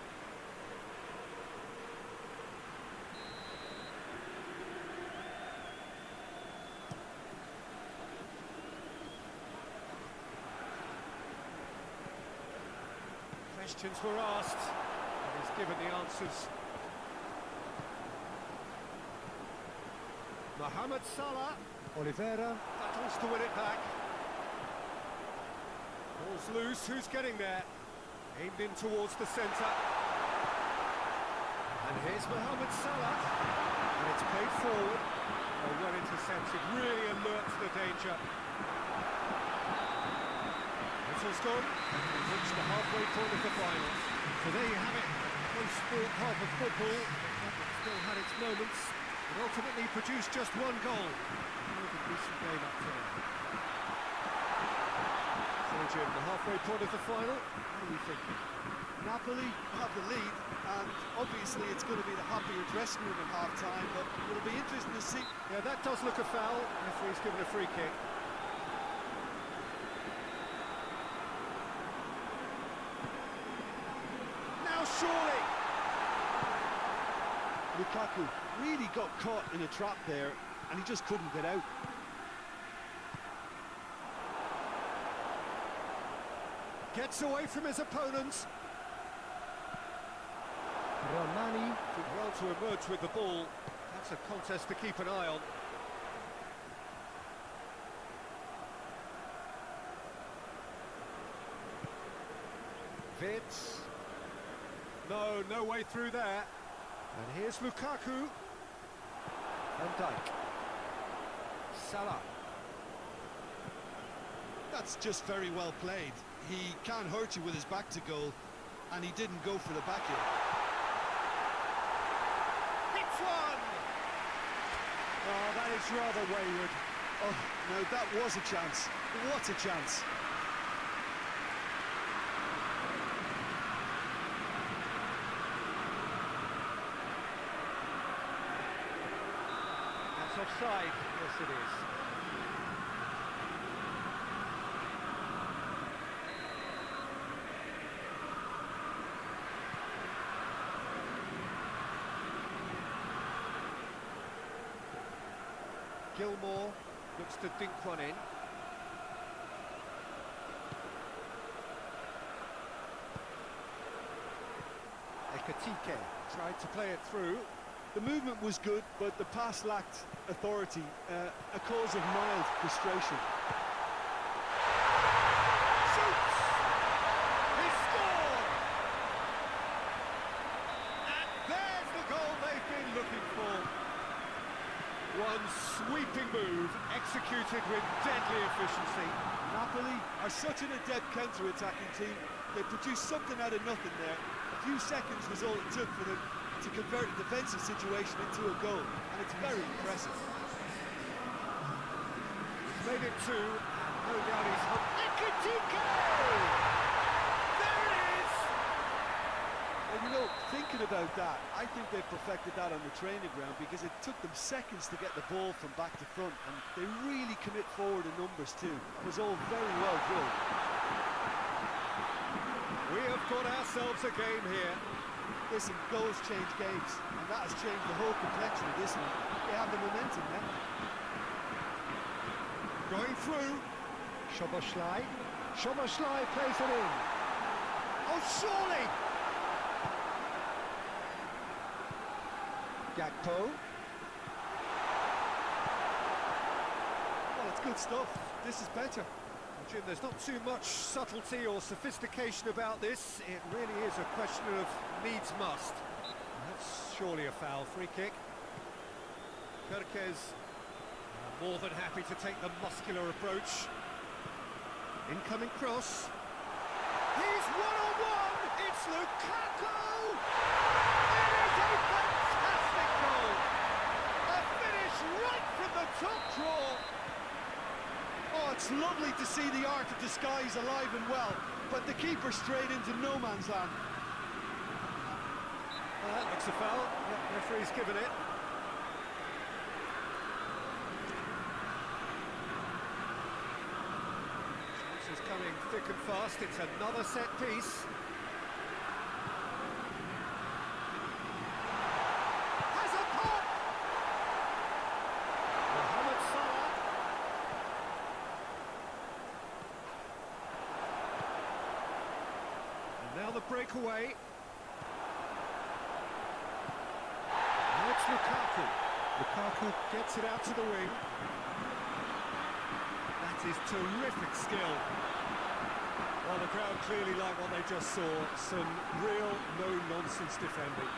Questions were asked, and he's given the answers. Mohamed Salah, Oliveira battles to win it back. Ball's loose, who's getting there? Aimed in towards the centre. And here's Mohamed Salah, and it's played forward. Oh, well intercepted, really alert to the danger. Whistle's gone, and we've reached the halfway point of the final. So there you have it, a close-fought half of football, but still had its moments, and ultimately produced just one goal. A decent game up to now. So Jim, the halfway point of the final, what are we thinking? Napoli have the lead, and obviously it's going to be the happier dressing room at half-time, but it'll be interesting to see. Yeah, that does look a foul. Referee's given a free kick. Surely! Lukaku really got caught in a trap there, and he just couldn't get out. Gets away from his opponents. Romani did well to emerge with the ball. That's a contest to keep an eye on. Vitz. No way through there. And here's Lukaku. Van Dijk. Salah. That's just very well played. He can't hurt you with his back to goal. and he didn't go for the back heel. It's one! Oh, that is rather wayward. Oh, no, that was a chance. What a chance. That's offside. Yes, it is. Gilmore looks to dink one in. Ekatike tried to play it through. The movement was good, but the pass lacked authority, a cause of mild frustration. Shoots! He scored! And there's the goal they've been looking for. One sweeping move, executed with deadly efficiency. Napoli are such an adept counter-attacking team. They produced something out of nothing there. A few seconds was all it took for them to convert a defensive situation into a goal, and it's very impressive. Made it two, and no doubt he's Ekatike! There it is! And you know, thinking about that, I think they perfected that on the training ground because it took them seconds to get the ball from back to front, and they really commit forward in numbers too. It was all very well drilled. We have got ourselves a game here. Listen, goals change games, and that has changed the whole complexion of this one. They have the momentum now. Going through. Szoboszlai. Szoboszlai plays it in. Oh, surely! Gakpo. Well, it's good stuff. This is better. Jim, there's not too much subtlety or sophistication about this. It really is a question of needs must. That's surely a foul. Free kick. Kerkez more than happy to take the muscular approach. Incoming cross. He's one-on-one! It's Lukaku! It is a fantastic goal! A finish right from the top draw! Oh, it's lovely to see the art of disguise alive and well, but the keeper straight into no man's land. Well, that looks a foul. Yep, referee's given it. This is coming thick and fast. It's another set piece. Has a pop! Mohamed Salah. And now the breakaway. Now it's Lukaku. Lukaku gets it out to the wing. That is terrific skill. Well, the crowd clearly like what they just saw. Some real no-nonsense defending.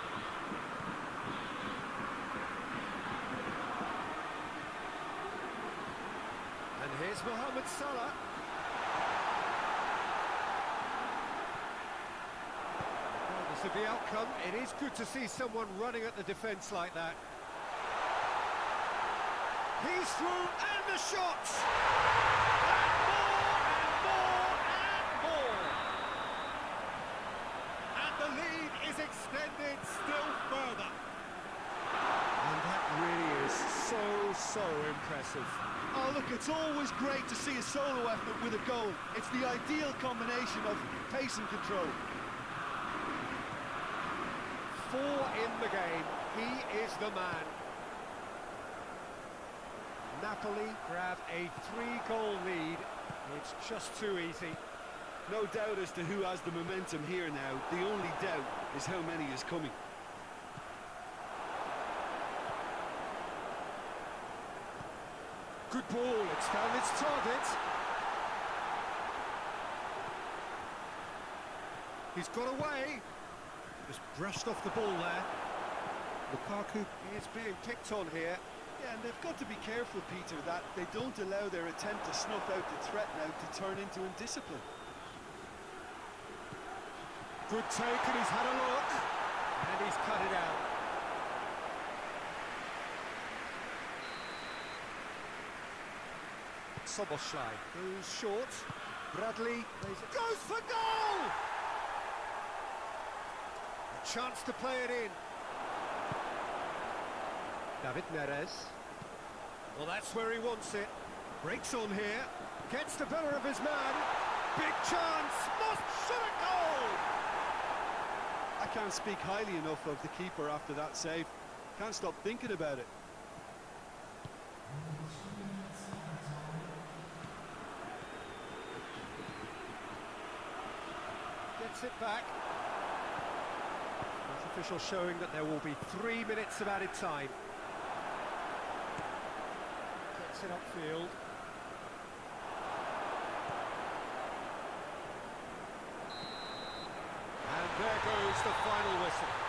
And here's Mohamed Salah. Regardless of the outcome, it is good to see someone running at the defence like that. He's through, and the shots! And more, and more, and more! And the lead is extended still further. And that really is so impressive. Oh, look, it's always great to see a solo effort with a goal. It's the ideal combination of pace and control. 4 in the game. He is the man. Napoli grab a 3-goal lead. It's just too easy. No doubt as to who has the momentum here now. The only doubt is how many is coming. Good ball, it's found its target. He's got away. Just brushed off the ball there. Lukaku is being picked on here. Yeah, and they've got to be careful, Peter, that they don't allow their attempt to snuff out the threat now to turn into indiscipline. Good take, and he's had a look. And he's cut it out. Soboslai goes short. Bradley goes for goal! A chance to play it in. David Neres. Well, that's where he wants it. Breaks on here. Gets the better of his man. Big chance. Must shoot a goal! I can't speak highly enough of the keeper after that save. Can't stop thinking about it. Gets it back. Fourth official showing that there will be 3 minutes of added time. Gets it upfield. And there goes the final whistle.